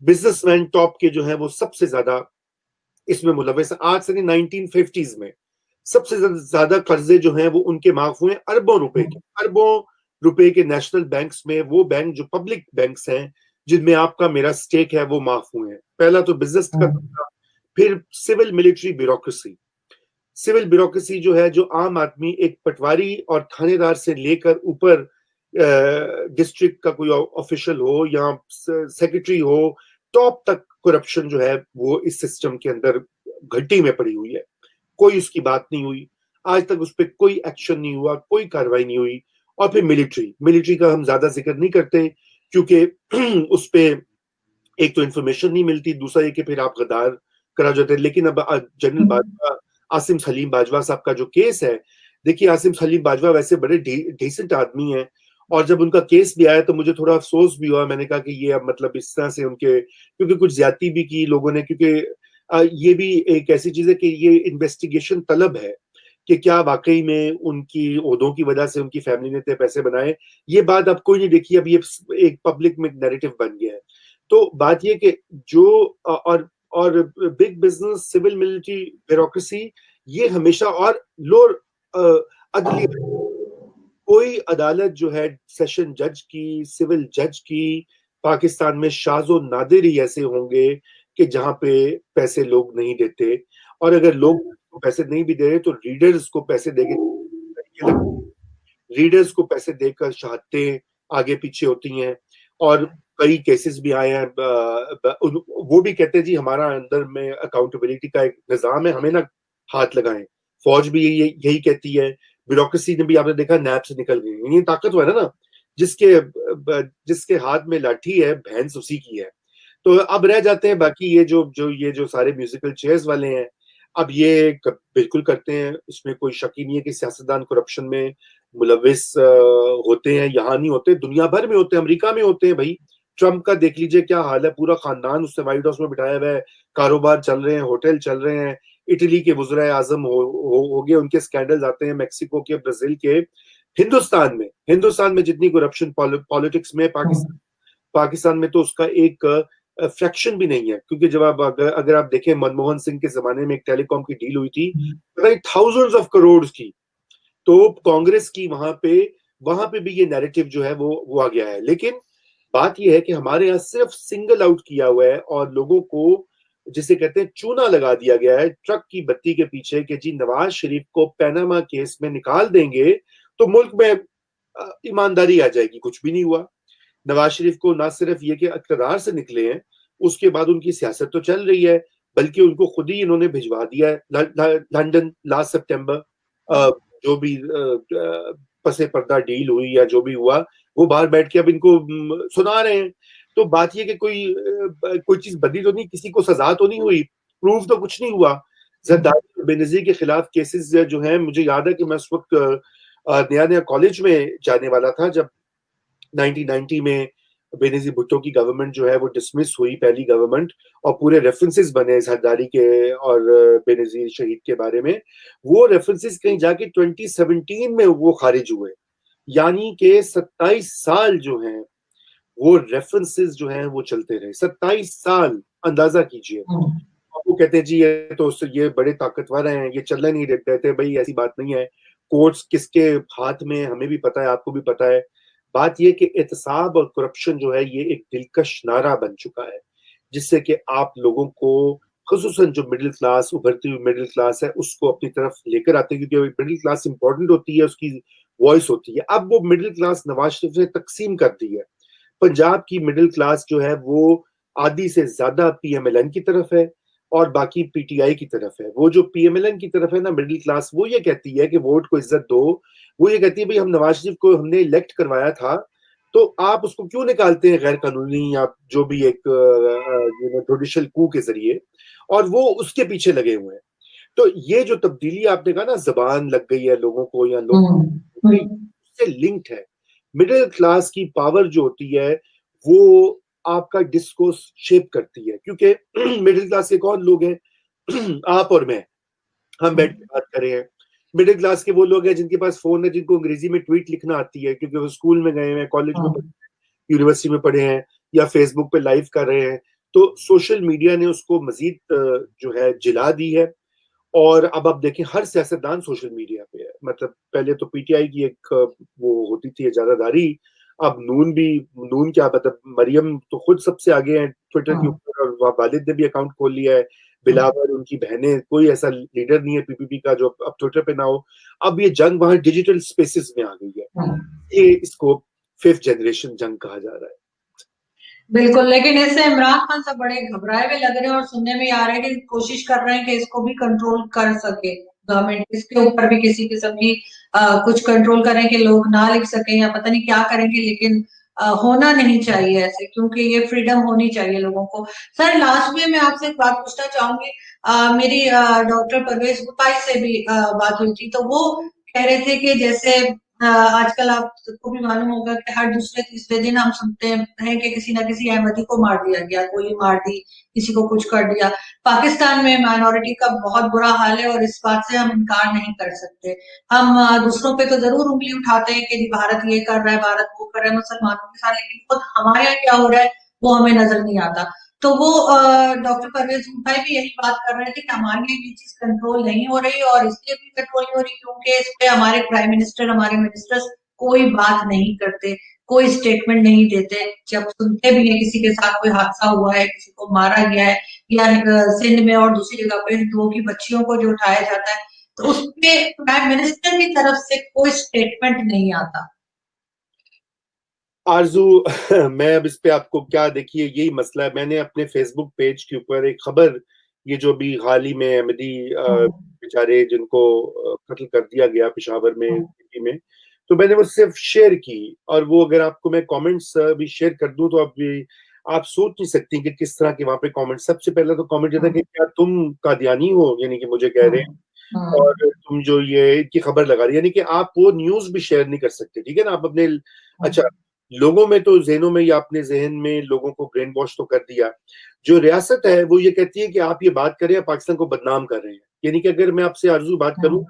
बिजनेसमैन टॉप के जो है वो सबसे ज्यादा इसमें मुलविस है। आज से नहीं, 1950s में सबसे ज्यादा कर्जे जो हैं वो उनके माफ हुए, अरबों रुपए के नेशनल बैंक्स में, वो बैंक जो पब्लिक बैंक्स हैं जिनमें आपका मेरा स्टेक है, वो माफ हुए हैं। पहला तो बिजनेस का, फिर civil military bureaucracy. Civil bureaucracy जो है, जो आम आदमी, एक पटवारी और थानेदार से लेकर ऊपर डिस्ट्रिक्ट का कोई ऑफिशियल हो या सेक्रेटरी हो, टॉप तक करप्शन जो है वो इस सिस्टम के अंदर घट्टी में पड़ी हुई है। कोई उसकी बात नहीं हुई, आज तक उस पर कोई एक्शन नहीं हुआ, कोई कार्रवाई नहीं हुई। और फिर मिलिट्री का हम ज्यादा जिक्र नहीं करते, क्योंकि उस पे एक तो इंफॉर्मेशन नहीं मिलती, दूसरा ये कि फिर आप गद्दार करा जाते हैं। लेकिन अब जनरल बाजवा, आसिम सलीम बाजवा साहब का जो केस है, देखिए आसिम सलीम बाजवा वैसे बड़े डिसेंट आदमी हैं, और जब उनका केस भी आया तो मुझे थोड़ा अफसोस भी हुआ। मैंने कहा कि ये अब मतलब इस तरह से उनके, क्योंकि कुछ ज्यादती भी की लोगों ने, क्योंकि ये भी एक ऐसी चीज है कि ये इन्वेस्टिगेशन तलब है कि क्या वाकई में उनकी ओहदों की वजह से उनकी फैमिली ने इतने पैसे बनाए। ये बात अब कोई नहीं देखी, अब ये एक पब्लिक में नैरेटिव बन गया है। तो बात ये कि जो और big business, civil military bureaucracy, ये हमेशा, और लोअर अदली, कोई अदालत जो है सेशन जज की, सिविल जज की, पाकिस्तान में शाजो नादिर ही ऐसे होंगे कि जहां पे पैसे लोग नहीं देते। और अगर लोग पैसे नहीं भी दे रहे तो रीडर्स को पैसे देंगे, रीडर्स को पैसे देकर शहादतें आगे पीछे होती हैं। और कई केसेस भी आए हैं, वो भी कहते हैं जी हमारा अंदर में अकाउंटेबिलिटी का एक निजाम है, हमें ना हाथ लगाएं। फौज भी यही कहती है, ब्यूरोक्रेसी ने भी, आपने देखा, नैप से निकल गई। ये ताकतवर है ना, जिसके जिसके हाथ में लाठी है, भैंस उसी की है। तो अब रह जाते हैं बाकी ये जो सारे म्यूजिकल चेयर्स वाले हैं। अब ये बिल्कुल करते हैं, इसमें कोई शक ही नहीं है कि सियासतदान करप्शन में मुलविस होते हैं। यहाँ नहीं होते, दुनिया भर में होते हैं, अमेरिका में होते हैं भाई। ट्रम्प का देख लीजिए क्या हाल है, पूरा खानदान उससे व्हाइट हाउस में बिठाया हुआ है, कारोबार चल रहे हैं, होटल चल रहे हैं। इटली के वज़ीर आज़म हो गए, उनके स्कैंडल्स आते हैं, मेक्सिको के, ब्राजील के। हिंदुस्तान में जितनी करप्शन पॉलिटिक्स में, पाकिस्तान में तो उसका एक फ्रैक्शन भी नहीं है। क्योंकि जब आप अगर आप देखें, मनमोहन सिंह के जमाने में एक टेलीकॉम की डील हुई थी, थाउजेंड्स ऑफ करोड़ की। तो कांग्रेस की वहां पे भी ये नैरेटिव जो है वो आ गया है। लेकिन बात ये है कि हमारे यहाँ सिर्फ सिंगल आउट किया हुआ है और लोगों को, जिसे कहते हैं, चूना लगा दिया गया है ट्रक की बत्ती के पीछे कि जी नवाज शरीफ को पैनामा केस में निकाल देंगे तो मुल्क में ईमानदारी आ जाएगी। कुछ भी नहीं हुआ। नवाज शरीफ को ना सिर्फ ये कि इक़्तिदार से निकले हैं, उसके बाद उनकी सियासत तो चल रही है, बल्कि उनको खुद ही इन्होंने भिजवा दिया है लंदन लास्ट सितंबर। जो भी पसे पर्दा डील हुई या जो भी हुआ, वो बाहर बैठ के अब इनको सुना रहे हैं। तो बात ये कि कोई चीज बदली तो नहीं, किसी को सजा तो नहीं हुई, प्रूफ तो कुछ नहीं हुआ। जरदारी और बेनजीर के खिलाफ केसेस जो हैं, मुझे याद है कि मैं उस वक्त नया नया कॉलेज में जाने वाला था जब 1990 में बेनजीर भुट्टो की गवर्नमेंट जो है वो डिसमिस हुई, पहली गवर्नमेंट, और पूरे रेफरेंसेस बने जरदारी के और बेनजीर शहीद के बारे में। वो रेफरेंसेस कहीं जाके 2017 में वो खारिज हुए। यानी कि 27 साल जो हैं वो रेफरेंसेस जो हैं वो चलते रहे, 27 साल, अंदाजा कीजिए। वो कहते हैं जी ये बड़े ताकतवर हैं, ये चलने नहीं देते। भाई ऐसी बात नहीं है। कोर्ट्स किसके हाथ में, हमें भी पता है, आपको भी पता है। बात ये कि एहतसाब और करप्शन जो है ये एक दिलकश नारा बन चुका है, जिससे कि आप लोगों को, खुसूसन जो मिडिल क्लास, उभरती हुई मिडिल क्लास है, उसको अपनी तरफ लेकर आते हैं, क्योंकि मिडिल क्लास इंपॉर्टेंट होती है, उसकी वॉइस होती है। अब वो मिडिल क्लास नवाज शरीफ ने तकसीम कर दी है। पंजाब की मिडिल क्लास जो है वो आधी से ज्यादा पीएमएलएन की तरफ है और बाकी पीटीआई की तरफ है। वो जो पीएमएलएन की तरफ है ना मिडिल क्लास, वो ये कहती है कि वोट को इज्जत दो। वो ये कहती है भाई हम नवाज शरीफ को हमने इलेक्ट करवाया था, तो आप उसको क्यों निकालते हैं गैर कानूनी या जो भी एक जुडिशियल कू के जरिए, और वो उसके पीछे लगे हुए हैं। तो ये जो तब्दीली आपने कहा ना, जबान लग गई है लोगों को या लोग उससे लिंक्ड है। मिडिल क्लास की पावर जो होती है वो आपका डिस्कोर्स शेप करती है, क्योंकि मिडिल क्लास के कौन लोग हैं? आप और मैं, हम बैठ के बात कर रहे हैं। मिडिल क्लास के वो लोग हैं जिनके पास फोन है, जिनको अंग्रेजी में ट्वीट लिखना आती है, क्योंकि वो स्कूल में गए हैं, कॉलेज में, यूनिवर्सिटी में पढ़े हैं, या फेसबुक पे लाइव कर रहे हैं। तो सोशल मीडिया ने उसको मजीद जो है जिला दी है। और अब आप देखें हर सियासतदान सोशल मीडिया पे है। मतलब पहले तो पीटीआई की एक वो होती थी इजारादारी, अब नून भी, नून क्या मतलब मरियम तो खुद सबसे आगे है ट्विटर के ऊपर, और वहाँ वालिद ने भी अकाउंट खोल लिया है, बिलावल, उनकी बहनें, कोई ऐसा लीडर नहीं है पीपीपी का जो अब ट्विटर पे ना हो। अब ये जंग वहां डिजिटल स्पेसेस में आ गई है। ये इसको फिफ्थ जनरेशन जंग कहा जा रहा है। बिल्कुल, लेकिन इससे इमरान खान सब बड़े घबराए हुए लग रहे हैं और सुनने में आ रहा है कि कोशिश कर रहे हैं कि इसको भी कंट्रोल कर सके गवर्नमेंट, इसके ऊपर भी किसी किस्म की कुछ कंट्रोल करें कि लोग ना लिख सकें या पता नहीं क्या करेंगे, लेकिन होना नहीं चाहिए ऐसे, क्योंकि ये फ्रीडम होनी चाहिए लोगों को। सर लास्ट में मैं आपसे एक बात पूछना चाहूंगी। मेरी डॉक्टर परवेज गुपाई से भी बात हुई थी, तो वो कह रहे थे कि जैसे आजकल आप सबको भी मालूम होगा कि हर दूसरे तीसरे दिन हम सुनते हैं कि किसी ना किसी अहमदी को मार दिया गया, गोली मार दी, किसी को कुछ कर दिया। पाकिस्तान में माइनॉरिटी का बहुत बुरा हाल है और इस बात से हम इनकार नहीं कर सकते। हम दूसरों पे तो जरूर उंगली उठाते हैं कि भारत ये कर रहा है, भारत वो कर रहा है मुसलमानों के साथ, लेकिन खुद हमारे यहाँ क्या हो रहा है वो हमें नजर नहीं आता। तो वो डॉक्टर परवेज भाई भी यही बात कर रहे थे कि हमारे यहाँ ये चीज कंट्रोल नहीं हो रही, और इसलिए भी कंट्रोल नहीं हो रही क्योंकि इस पे हमारे प्राइम मिनिस्टर, हमारे मिनिस्टर्स कोई बात नहीं करते, कोई स्टेटमेंट नहीं देते। जब सुनते भी है किसी के साथ कोई हादसा हुआ है, किसी को मारा गया है, या सिंध में और दूसरी जगह पे हिंदुओं की बच्चियों को जो उठाया जाता है, तो उस पे प्राइम मिनिस्टर की तरफ से कोई स्टेटमेंट नहीं आता। आरजू, मैं अब इस पे आपको क्या, देखिए यही मसला है। मैंने अपने फेसबुक पेज के ऊपर एक खबर, ये जो भी हाल ही में अहमदी बेचारे जिनको कत्ल कर दिया गया पेशावर में, यूपी में, तो मैंने वो सिर्फ शेयर की। और वो अगर आपको मैं कमेंट्स भी शेयर कर दूं तो आप सोच नहीं सकती कि किस तरह के वहां पे कमेंट। सबसे पहले तो कमेंट ये था कि क्या तुम कादियानी हो, यानी कि मुझे कह रहे हैं, और तुम जो ये इनकी खबर लगा रही, यानी कि आप वो न्यूज भी शेयर नहीं कर सकते, ठीक है ना, आप अपने, अच्छा, लोगों में तो जहनों में या अपने जहन में लोगों को ब्रेन वॉश तो कर दिया। जो रियासत है वो ये कहती है कि आप ये बात कर रहे हैं, पाकिस्तान को बदनाम कर रहे हैं। यानी कि अगर मैं आपसे आरजू बात करूं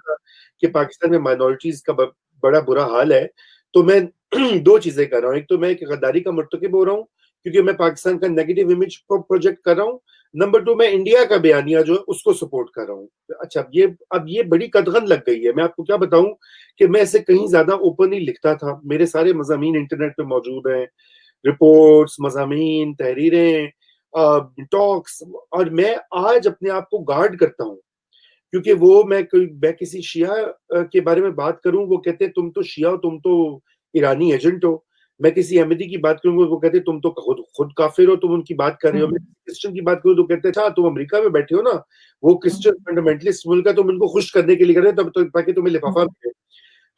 कि पाकिस्तान में माइनॉरिटीज का बड़ा बुरा हाल है, तो मैं दो चीजें कर रहा हूँ। एक तो मैं एक गद्दारी का मुर्तकिब हो रहा हूँ, क्योंकि मैं पाकिस्तान का नेगेटिव इमेज प्रोजेक्ट कर रहा हूँ। नंबर टू, मैं इंडिया का बयानिया जो है उसको सपोर्ट कर रहा हूँ। अच्छा, अब ये बड़ी कदगन लग गई है। मैं आपको क्या बताऊं कि मैं इसे कहीं ज्यादा ओपनली लिखता था, मेरे सारे मजामीन इंटरनेट पे मौजूद हैं, रिपोर्ट्स, मजामीन, तहरीरें, टॉक्स, और मैं आज अपने आप को गार्ड करता हूँ, क्योंकि वो मैं किसी शिया के बारे में बात करूं, वो कहते हैं तुम तो शिया हो, तुम तो ईरानी एजेंट हो। मैं किसी अहमदी की बात करूंगा, वो कहते हैं तुम तो खुद खुद काफिर हो, तुम उनकी बात कर रहे हो। मैं क्रिश्चियन की बात करूं तो कहते हैं अच्छा तुम अमेरिका में बैठे हो ना, वो क्रिश्चियन फंडामेंटलिस्ट मुल्क है, तुम उनको खुश करने के लिए कर रहे हो, तब तो ताकि तुम्हें लिफाफा मिले।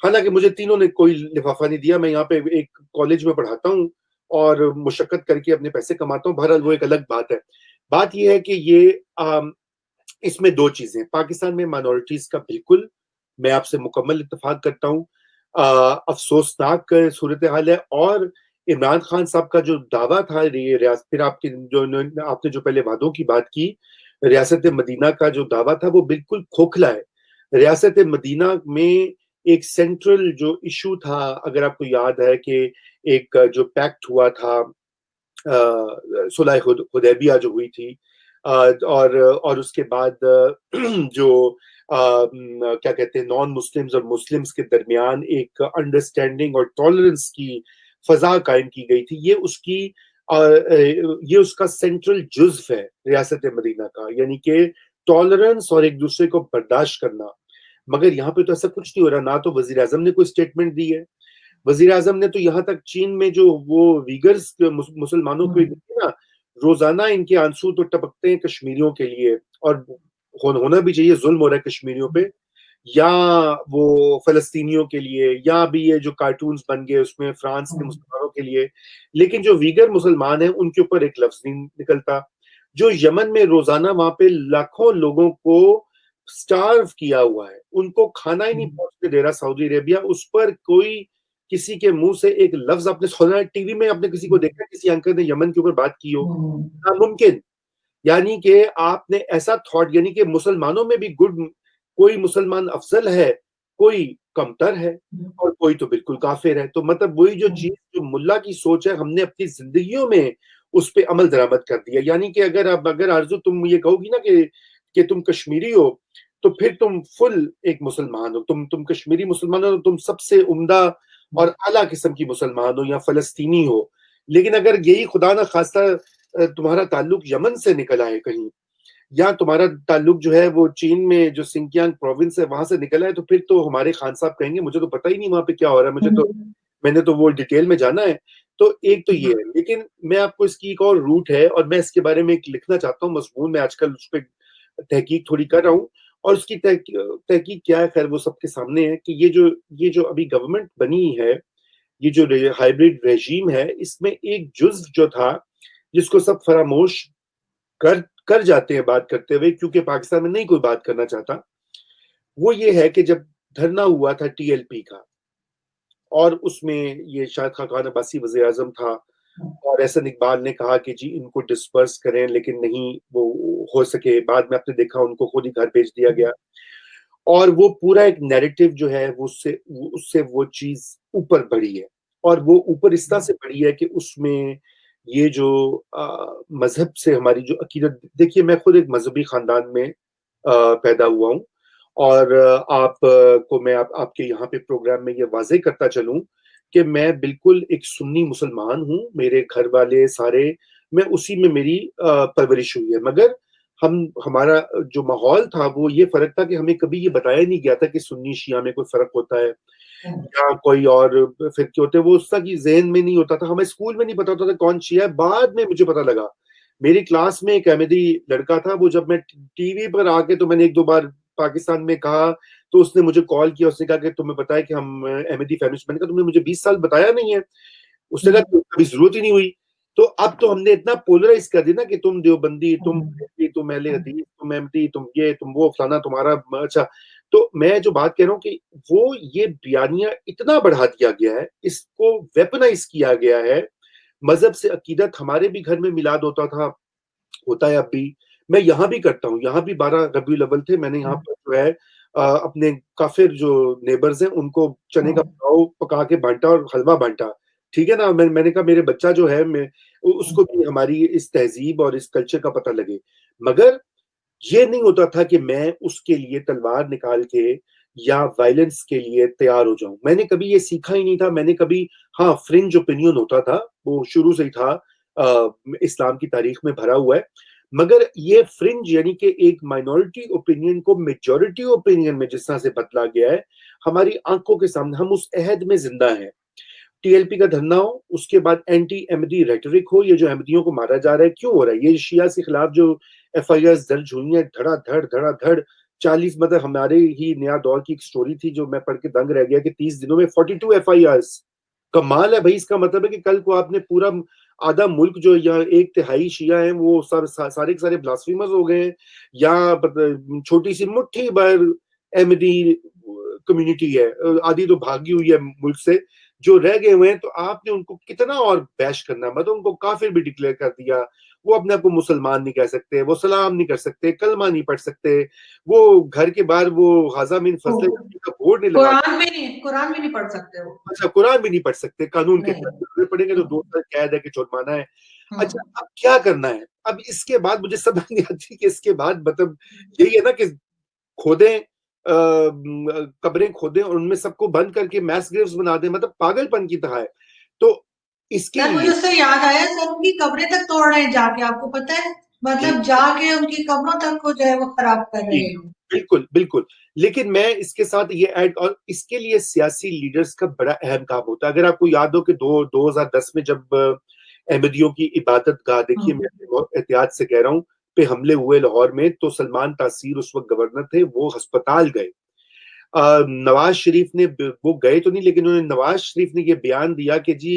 हालांकि मुझे तीनों ने कोई लिफाफा नहीं दिया। मैं यहाँ पे एक कॉलेज में पढ़ाता हूँ और मुशक्कत करके अपने पैसे कमाता हूँ। बहरहाल वो एक अलग बात है। बात यह है कि इसमें दो चीजें, पाकिस्तान में माइनॉरिटीज का बिल्कुल मैं आपसे मुकम्मल इत्तेफाक करता हूँ, अफसोसनाक सूरत हाल है। और इमरान खान साहब का जो दावा था, ये रियासत, फिर आपने जो पहले वादों की बात की, रियासत मदीना का जो दावा था वो बिल्कुल खोखला है। रियासत मदीना में एक सेंट्रल जो इशू था, अगर आपको याद है कि एक जो पैक्ट हुआ था, सुलह हुदैबिया जो हुई थी, और उसके बाद जो क्या कहते हैं, नॉन मुस्लिम्स और मुस्लिम्स के दरमियान एक अंडरस्टैंडिंग और टॉलरेंस की फजा कायम की गई थी। ये उसका सेंट्रल जुज्व है रियासत मदीना का, यानी कि टॉलरेंस और एक दूसरे को बर्दाश्त करना। मगर यहाँ पे तो ऐसा कुछ नहीं हो रहा। ना तो वजीर आजम ने कोई स्टेटमेंट दी है। वजीर आजम ने तो यहाँ तक चीन में जो वो वीगर्स मुसलमानों को ना, रोजाना इनके आंसू तो टपकते हैं कश्मीरियों के लिए, और होना भी चाहिए, जुल्म हो रहा है कश्मीरियों पे, या वो फलस्तीनियों के लिए, या अभी ये जो कार्टून्स बन गए उसमें फ्रांस के मुसलमानों के लिए। लेकिन जो वीगर मुसलमान हैं उनके ऊपर एक लफ्ज नहीं निकलता। जो यमन में रोजाना वहां पे लाखों लोगों को स्टार्व किया हुआ है, उनको खाना ही नहीं पहुंचने दे रहा सऊदी अरेबिया, उस पर कोई किसी के मुंह से एक लफ्ज आपने सुना है? टीवी में आपने किसी को देखा, किसी एंकर ने यमन के ऊपर बात की हो? नामुमकिन। यानी कि आपने ऐसा थॉट, यानी कि मुसलमानों में भी गुड, कोई मुसलमान अफजल है, कोई कमतर है, और कोई तो बिल्कुल काफिर है। तो मतलब वही जो चीज, जो मुल्ला की सोच है, हमने अपनी जिंदगियों में उस पर अमल दरामद कर दिया। यानी कि अगर आरजू तुम ये कहोगी ना कि तुम कश्मीरी हो, तो फिर तुम फुल एक मुसलमान हो। तुम कश्मीरी मुसलमान हो तो तुम सबसे उम्दा और आला किस्म की मुसलमान हो, या फलस्तीनी हो। लेकिन अगर यही खुदा ना खास्ता तुम्हारा ताल्लुक यमन से निकल आए कहीं, या तुम्हारा ताल्लुक जो है वो चीन में जो सिंकियांग प्रोविंस है वहां से निकला है, तो फिर तो हमारे खान साहब कहेंगे मुझे तो पता ही नहीं वहां पे क्या हो रहा है, मैंने तो वो डिटेल में जाना है। तो एक तो ये है। लेकिन मैं आपको इसकी एक और रूट है, और मैं इसके बारे में एक लिखना चाहता हूँ मजमून, में आजकल उस पर तहकीक थोड़ी कर रहा हूँ। और उसकी तहकीक क्या है, खैर वो सबके सामने है, कि ये जो अभी गवर्नमेंट बनी है, ये जो हाइब्रिड रेजीम है, इसमें एक जुज्व जो था जिसको सब फरामोश कर कर जाते हैं बात करते हुए, क्योंकि पाकिस्तान में नहीं कोई बात करना चाहता। वो ये है कि जब धरना हुआ था टीएलपी का, और उसमें ये शायद खाकान अब्बासी वज़ीर आज़म था, और एहसन इकबाल ने कहा कि जी इनको डिस्पर्स करें, लेकिन नहीं वो हो सके। बाद में आपने देखा उनको खुद ही घर भेज दिया गया। और वो पूरा एक नैरेटिव जो है वो उससे वो चीज ऊपर बढ़ी है। और वो ऊपर इस तरह से बढ़ी है कि उसमें ये जो मजहब से हमारी जो अकीदत, देखिए मैं खुद एक मजहबी खानदान में पैदा हुआ हूँ। और को मैं आपके यहाँ पे प्रोग्राम में ये वाजे करता चलूं कि मैं बिल्कुल एक सुन्नी मुसलमान हूँ। मेरे घर वाले सारे, मैं उसी में मेरी परवरिश हुई है। मगर हमारा जो माहौल था वो ये फर्क था कि हमें कभी ये बताया नहीं गया था कि सुन्नी शिया में कोई फर्क होता है, या कोई और फिरके होते हैं। वो उसका की जहन में नहीं होता था। हमें स्कूल में नहीं पता होता था कौन शिया है। बाद में मुझे पता लगा, मेरी क्लास में एक अहमदी लड़का था, वो जब मैं टीवी पर आके, तो मैंने एक दो बार पाकिस्तान में कहा, तो उसने मुझे कॉल किया, उसने कहा कि तुम्हें बताया कि हम अहमदी फैमिली। मैंने कहा तुमने मुझे 20 साल बताया नहीं है। उसने कहा कभी जरूरत ही नहीं हुई। तो अब तो हमने इतना पोलराइज कर दिया ना कि तुम देवबंदी, तुम अहले हदीस, तुम अहमदी, तुम ये, तुम वो, फलाना तुम्हारा अच्छा। तो मैं जो बात कह रहा हूँ कि वो ये बयानिया इतना बढ़ा दिया गया है, इसको वेपनाइज किया गया है। मजहब से अकीदत, हमारे भी घर में मिलाद होता था, होता है अब भी। मैं यहाँ भी करता हूँ। यहाँ भी 12 रबीउल अव्वल थे, मैंने यहाँ पर जो है अपने काफिर जो नेबर्स हैं उनको चने का पुलाव पका के बांटा और हलवा बांटा। ठीक है ना। मैंने कहा मेरे बच्चा जो है, मैं उसको भी हमारी इस तहजीब और इस कल्चर का पता लगे। मगर ये नहीं होता था कि मैं उसके लिए तलवार निकाल के या वायलेंस के लिए तैयार हो जाऊं। मैंने कभी ये सीखा ही नहीं था। मैंने कभी, हाँ, फ्रिंज ओपिनियन होता था, वो शुरू से ही था, इस्लाम की तारीख में भरा हुआ है। मगर ये फ्रिंज यानी कि एक माइनॉरिटी ओपिनियन को मेजॉरिटी ओपिनियन में जिस तरह से बदला गया है, हमारी आंखों के सामने, हम उस अहद में जिंदा हैं। टीएलपी का धरना हो, उसके बाद एंटी अहमदी रेटरिक हो, ये जो अहमदियों को मारा जा रहा है क्यों हो रहा है? ये शिया के खिलाफ जो एफआईआर दर्ज हुई है, धड़ाधड़ धड़ाधड़ 40, मतलब हमारे ही नया दौर की एक स्टोरी थी जो मैं पढ़ के दंग रह गया कि 30 दिनों में 42 एफआईआर। कमाल है भाई। इसका मतलब है कि कल को आपने पूरा आधा मुल्क जो, या एक तिहाई शिया है, वो सारे के सारे ब्लास्फेमर्स हो गए हैं, या छोटी सी मुट्ठी भर अहमदी कम्युनिटी है, आधी तो भागी हुई है मुल्क से, जो रह गए हुए हैं। तो आपने उनको कितना और बैश करना, मतलब उनको काफिर भी डिक्लेयर कर दिया। वो अपने आप को मुसलमान नहीं कह सकते, वो सलाम नहीं कर सकते, कलमा नहीं पढ़ सकते, वो घर के बाहर वो हाजा मिन फजले का बोर्ड नहीं लगा। कुरान भी नहीं पढ़ सकते वो। अच्छा, कुरान भी नहीं पढ़ सकते, कानून के नहीं। तहत पढ़ेंगे तो 2 साल कैद है कि जुर्माना है। अच्छा, अब क्या करना है? अब इसके बाद मुझे समझ नहीं आती कि इसके बाद मतलब यही है ना कि खोदें, कब्रें खोदें और उनमें सबको बंद करके मैस ग्रेव्स बना दें, मतलब पागलपन की तरह है। तो इसके सर मुझे लिए उससे याद आया, सर उनकी कब्रें तक तोड़ रहे हैं जाके, आपको पता है? जी मतलब जाके उनकी कब्रों तक को जो है वो खराब कर रहे जी, हैं लोग। बिल्कुल बिल्कुल। लेकिन मैं इसके साथ ये ऐड, और इसके लिए सियासी लीडर्स का बड़ा अहम काम होता है। अगर आपको याद हो कि 2010 में जब अहमदियों की इबादत गाह, देखिए मैं बहुत एहतियात से कह रहा हूँ, पे हमले हुए लाहौर में, तो सलमान तासीर उस वक्त गवर्नर थे, वो अस्पताल गए। नवाज शरीफ ने, वो गए तो नहीं, लेकिन उन्होंने, नवाज शरीफ ने ये बयान दिया कि जी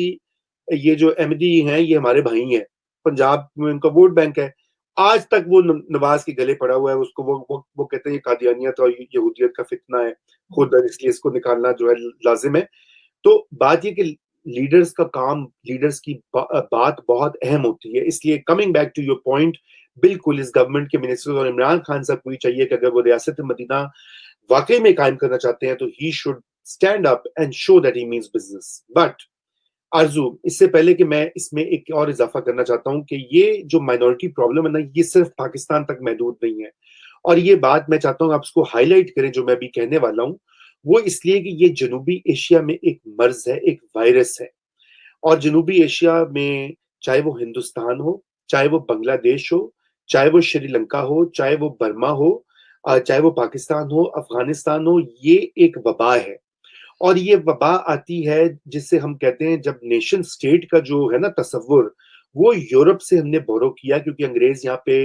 ये जो अहमदी हैं ये हमारे भाई हैं, पंजाब में उनका वोट बैंक है। आज तक वो नवाज के गले पड़ा हुआ है, उसको वो कहते हैं ये कादियानियत और यहूदियत का फितना है खुद, इसलिए इसको निकालना जो है लाजिम है। तो बात ये कि लीडर्स का काम, लीडर्स की बात बहुत अहम होती है। इसलिए coming back to your point, बिल्कुल इस गवर्नमेंट के मिनिस्टर्स और इमरान खान साहब को ही चाहिए कि अगर वो रियासत मदीना वाकई में कायम करना चाहते हैं तो he should stand up and show that he means business. But आरजू, इससे पहले कि मैं इसमें एक और इजाफा करना चाहता हूं कि ये जो माइनॉरिटी प्रॉब्लम है ना, ये सिर्फ पाकिस्तान तक महदूद नहीं है। और ये बात मैं चाहता हूं आप उसको हाईलाइट करें जो मैं भी कहने वाला हूं, वो इसलिए कि ये जनूबी एशिया में एक मर्ज है, एक वायरस है। और जनूबी एशिया में, चाहे वो हिंदुस्तान हो, चाहे वो बांग्लादेश हो, चाहे वो श्रीलंका हो, चाहे वो बर्मा हो, चाहे वो पाकिस्तान हो, अफगानिस्तान हो, ये एक वबा है। और ये वबा आती है जिससे हम कहते हैं, जब नेशन स्टेट का जो है ना तस्वुर, वो यूरोप से हमने बोरो किया, क्योंकि अंग्रेज यहाँ पे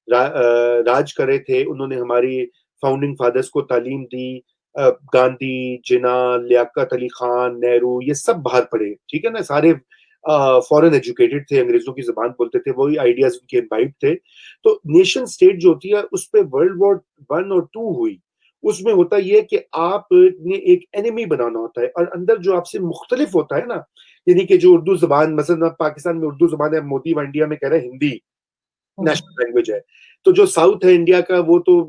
राज कर रहे थे। उन्होंने हमारी फाउंडिंग फादर्स को तालीम दी, गांधी, जिन्ना, लियाकत अली खान, नेहरू, ये सब बाहर पढ़े, ठीक है ना, सारे फॉरेन एजुकेटेड थे, अंग्रेजों की जबान बोलते थे, वही आइडियाज उनके इम्बाइब थे। तो नेशन स्टेट जो होती है उस पर वर्ल्ड वॉर वन और टू हुई। उसमें होता यह है कि आपने एक एनिमी बनाना होता है, और अंदर जो आपसे मुख्तलिफ होता है ना, यानी कि जो उर्दू जबान, मसलन पाकिस्तान में उर्दू जबान है, मोदी व इंडिया में कह रहे हैं हिंदी नेशनल लैंग्वेज है, तो जो साउथ है इंडिया का वो तो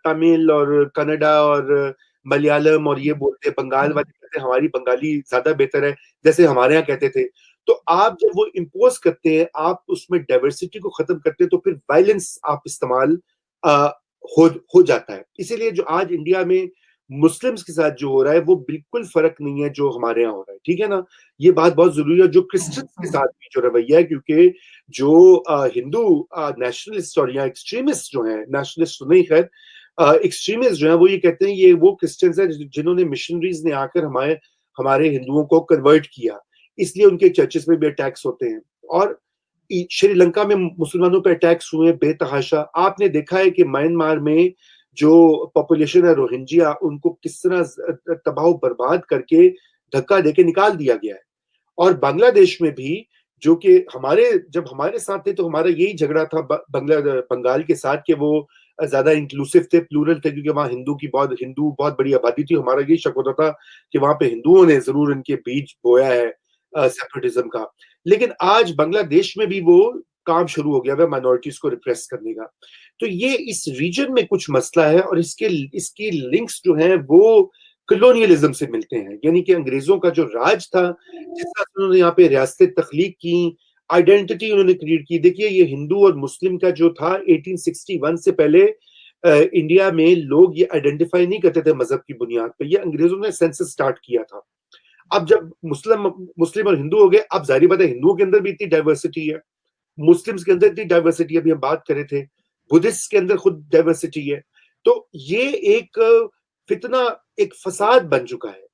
तमिल और कन्नडा और मलयालम और ये बोलते हैं, बंगाल वाले कहते हैं हमारी बंगाली ज्यादा बेहतर है, जैसे हमारे यहाँ कहते थे। तो आप जब वो इम्पोज करते हैं, आप उसमें डाइवर्सिटी को खत्म करते हैं, तो फिर वायलेंस आप इस्तेमाल अ, हो जाता है। इसीलिए जो आज इंडिया में मुस्लिम्स के साथ जो हो रहा है वो बिल्कुल फर्क नहीं है जो हमारे यहाँ हो रहा है, ठीक है ना। ये बात बहुत जरूरी है, जो क्रिश्चियंस के साथ भी जो रवैया है, क्योंकि जो हिंदू नेशनलिस्ट और या एक्सट्रीमिस्ट जो हैं, नेशनलिस्ट तो नहीं खैर, एक्सट्रीमिस्ट जो है वो ये कहते हैं ये वो क्रिश्चियंस हैं जिन्होंने, मिशनरीज ने आकर हमारे हमारे हिंदुओं को कन्वर्ट किया, इसलिए उनके चर्चेस में भी अटैक्स होते हैं। और श्रीलंका में मुसलमानों पर अटैक्स हुए बेतहाशा। आपने देखा है कि म्यांमार में जो पॉपुलेशन है रोहिंग्या, उनको किस तरह तबाह बर्बाद करके धक्का देके निकाल दिया गया है। और बांग्लादेश में भी, जो कि हमारे, जब हमारे साथ थे तो हमारा यही झगड़ा था बंगाल के साथ कि वो ज्यादा इंक्लूसिव थे, प्लूरल थे, क्योंकि वहां हिंदू बहुत बड़ी आबादी थी। हमारा यही शक होता था कि वहां पे हिंदुओं ने जरूर इनके बीज बोया है सेपरेटिज्म का। लेकिन आज बांग्लादेश में भी वो काम शुरू हो गया है माइनॉरिटीज को रिप्रेस करने का। तो ये इस रीजन में कुछ मसला है, और इसके इसकी लिंक्स जो हैं वो कलोनियलिज्म से मिलते हैं, यानी कि अंग्रेजों का जो राज था, जिस तरह से उन्होंने यहाँ पे रियासतें तख्लीक की, आइडेंटिटी उन्होंने क्रिएट की। देखिए ये हिंदू और मुस्लिम का जो था 1861 से पहले इंडिया में लोग ये आइडेंटिफाई नहीं करते थे मजहब की बुनियाद पे, ये अंग्रेजों ने सेंसस स्टार्ट किया था। अब जब मुस्लिम मुस्लिम और हिंदू हो गए, अब जाहिर बात है हिंदुओं के अंदर भी इतनी डाइवर्सिटी है, मुस्लिम्स के अंदर इतनी डाइवर्सिटी, अभी हम बात करे थे, बुद्धिस्ट के अंदर खुद डाइवर्सिटी है। तो ये एक फितना, एक फसाद बन चुका है।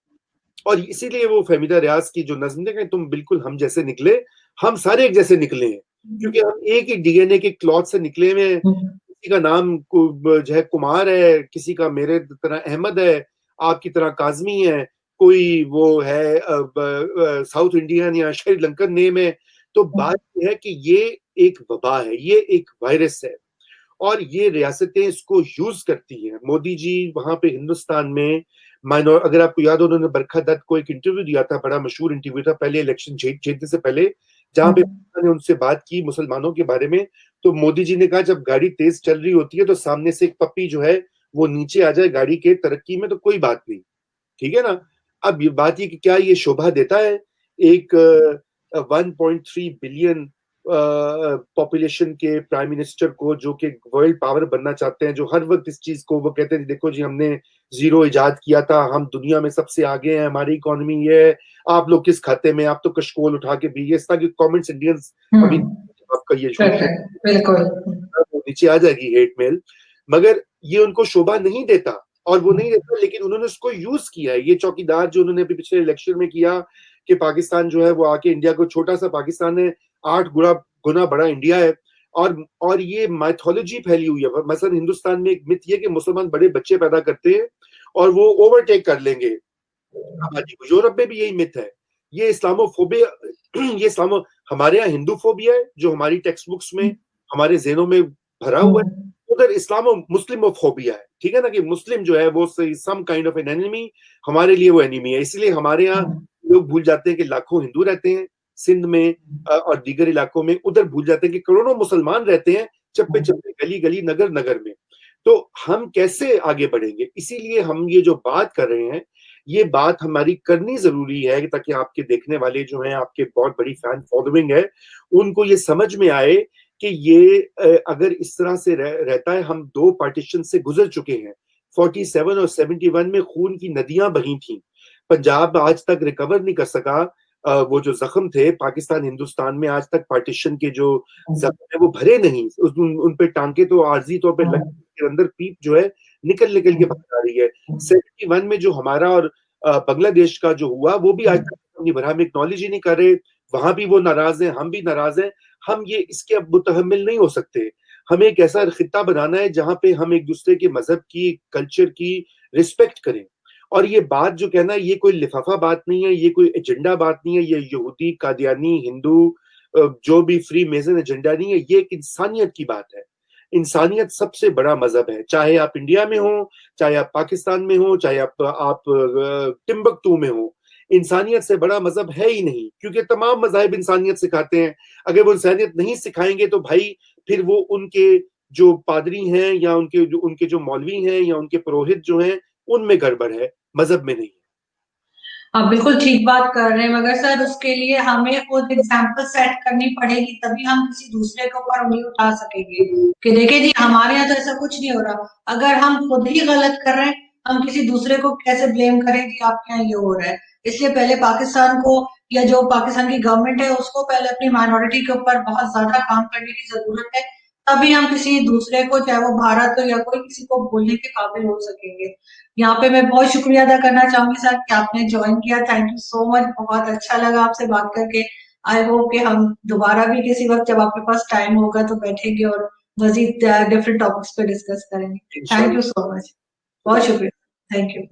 और इसीलिए वो फहमीदा रियाज की जो नज्म है, तुम बिल्कुल हम जैसे निकले, हम सारे एक जैसे निकले हैं, क्योंकि हम एक ही डीएनए के क्लॉथ से निकले हुए हैं। किसी का नाम जो है कुमार है, किसी का मेरे तरह अहमद है, आपकी तरह काजमी है, कोई वो है साउथ इंडियन या श्रीलंकन नेम है। तो बात यह है कि ये एक वबा है, ये एक वायरस है, और ये रियासतें इसको यूज करती हैं। मोदी जी वहां पे हिंदुस्तान में माइनॉर, अगर आपको याद हो, उन्होंने बरखा दत्त को एक इंटरव्यू दिया था, बड़ा मशहूर इंटरव्यू था पहले इलेक्शन जीतने से पहले, जहां पे ने उनसे बात की मुसलमानों के बारे में। तो मोदी जी ने कहा जब गाड़ी तेज चल रही होती है तो सामने से एक पप्पी जो है वो नीचे आ जाए गाड़ी के तरक्की में तो कोई बात नहीं, ठीक है ना। अब ये बात ये कि क्या ये शोभा देता है एक 1.3 बिलियन पॉपुलेशन के प्राइम मिनिस्टर को, जो कि वर्ल्ड पावर बनना चाहते हैं, जो हर वक्त इस चीज को वो कहते हैं देखो जी हमने जीरो इजाद किया था, हम दुनिया में सबसे आगे हैं, हमारी इकोनॉमी ये है, आप लोग किस खाते में, आप तो कशकोल उठा के भी, इस तरह के कमेंट्स इंडियंस अभी आपका ये शो बिल्कुल तो नीचे आ जाएगी हेट मेल। मगर ये उनको शोभा नहीं देता, और वो नहीं देता, लेकिन उन्होंने उसको यूज किया है। ये चौकीदार जो उन्होंने अभी पिछले इलेक्शन में किया कि पाकिस्तान जो है वो आके इंडिया को, छोटा सा पाकिस्तान है, 8 गुना गुना बड़ा इंडिया है, और ये माइथोलॉजी फैली हुई है। मसलन हिंदुस्तान में एक मिथ ये कि मुसलमान बड़े बच्चे पैदा करते हैं और वो ओवरटेक कर लेंगे आबादी को। यूरोप में भी यही मिथ है। ये इस्लामोफोबिया ये इस्लामो हमारे यहाँ हिंदू फोबिया है जो हमारी टेक्स्ट बुक्स में, हमारे ज़हनों में भरा हुआ है। उधर इस्लामो मुस्लिमोफोबिया है, ठीक है ना, कि मुस्लिम जो है वो some kind of an enemy, हमारे लिए वो एनिमी है। इसलिए हमारे यहाँ लोग भूल जाते हैं कि लाखों हिंदू रहते हैं सिंध में और दीगर इलाकों में, उधर भूल जाते हैं कि करोड़ों मुसलमान रहते हैं चप्पे चप्पे, गली गली, नगर नगर में। तो हम कैसे आगे बढ़ेंगे? इसीलिए हम ये जो बात कर रहे हैं, ये बात हमारी करनी जरूरी है ताकि आपके देखने वाले जो हैं, आपके बहुत बड़ी फैन फॉलोइंग है, उनको ये समझ में आए कि ये अगर इस तरह से रहता है। हम 2 पार्टीशन से गुजर चुके हैं। 47 और 71 में खून की नदियां बही थी। पंजाब आज तक रिकवर नहीं कर सका। वो जो जख्म थे पाकिस्तान हिंदुस्तान में, आज तक पार्टीशन के जो जख्म है वो भरे नहीं। उन पे टांके तो आर्जी तौर पे लग, अंदर पीप जो है निकल निकल के बाहर आ रही है। 71 में जो हमारा और बांग्लादेश का जो हुआ, वो भी आज तक नहीं भरा। हम एक्नॉलेज ही नहीं कर रहे। वहां भी वो नाराज हैं, हम भी नाराज हैं। हम ये इसके अब मुतहम्मिल नहीं हो सकते। हमें एक ऐसा खित्ता बनाना है जहां पे हम एक दूसरे के मजहब की, कल्चर की रिस्पेक्ट करें। और ये बात जो कहना है, ये कोई लिफाफा बात नहीं है, ये कोई एजेंडा बात नहीं है, ये यहूदी, कादियानी, हिंदू, जो भी फ्री मेजन एजेंडा नहीं है। ये एक इंसानियत की बात है। इंसानियत सबसे बड़ा मजहब है, चाहे आप इंडिया में हो, चाहे आप पाकिस्तान में हो, चाहे आप टिम्बकतू में हो। इंसानियत से बड़ा मजहब है ही नहीं, क्योंकि तमाम मजहब इंसानियत सिखाते हैं। अगर वो इंसानियत नहीं सिखाएंगे तो भाई फिर वो उनके जो पादरी हैं, या उनके जो मौलवी हैं, या उनके पुरोहित जो हैं, उनमें गड़बड़ है, मजहब में नहीं। आप बिल्कुल ठीक बात कर रहे हैं, मगर सर उसके लिए हमें खुद एग्जाम्पल सेट करनी पड़ेगी, तभी हम किसी दूसरे के ऊपर उंगली उठा सकेंगे कि देखिए जी हमारे यहाँ तो ऐसा कुछ नहीं हो रहा। अगर हम खुद ही गलत कर रहे हैं, हम किसी दूसरे को कैसे ब्लेम करें कि आपके यहाँ ये हो रहा है। इसलिए पहले पाकिस्तान को, या जो पाकिस्तान की गवर्नमेंट है उसको, पहले अपनी माइनॉरिटी के ऊपर बहुत ज्यादा काम करने की जरूरत है। तभी हम किसी दूसरे को, चाहे वो भारत हो या कोई, किसी को बोलने के काबिल हो सकेंगे। यहाँ पे मैं बहुत शुक्रिया अदा करना चाहूंगी सर कि आपने ज्वाइन किया। थैंक यू सो मच, बहुत अच्छा लगा आपसे बात करके। आई होप कि हम दोबारा भी किसी वक्त जब आपके पास टाइम होगा तो बैठेंगे और मजीद डिफरेंट टॉपिक्स पे डिस्कस करेंगे। थैंक यू इंशाल्लाह। सो मच, खुदा बहुत शुक्रिया। Thank you.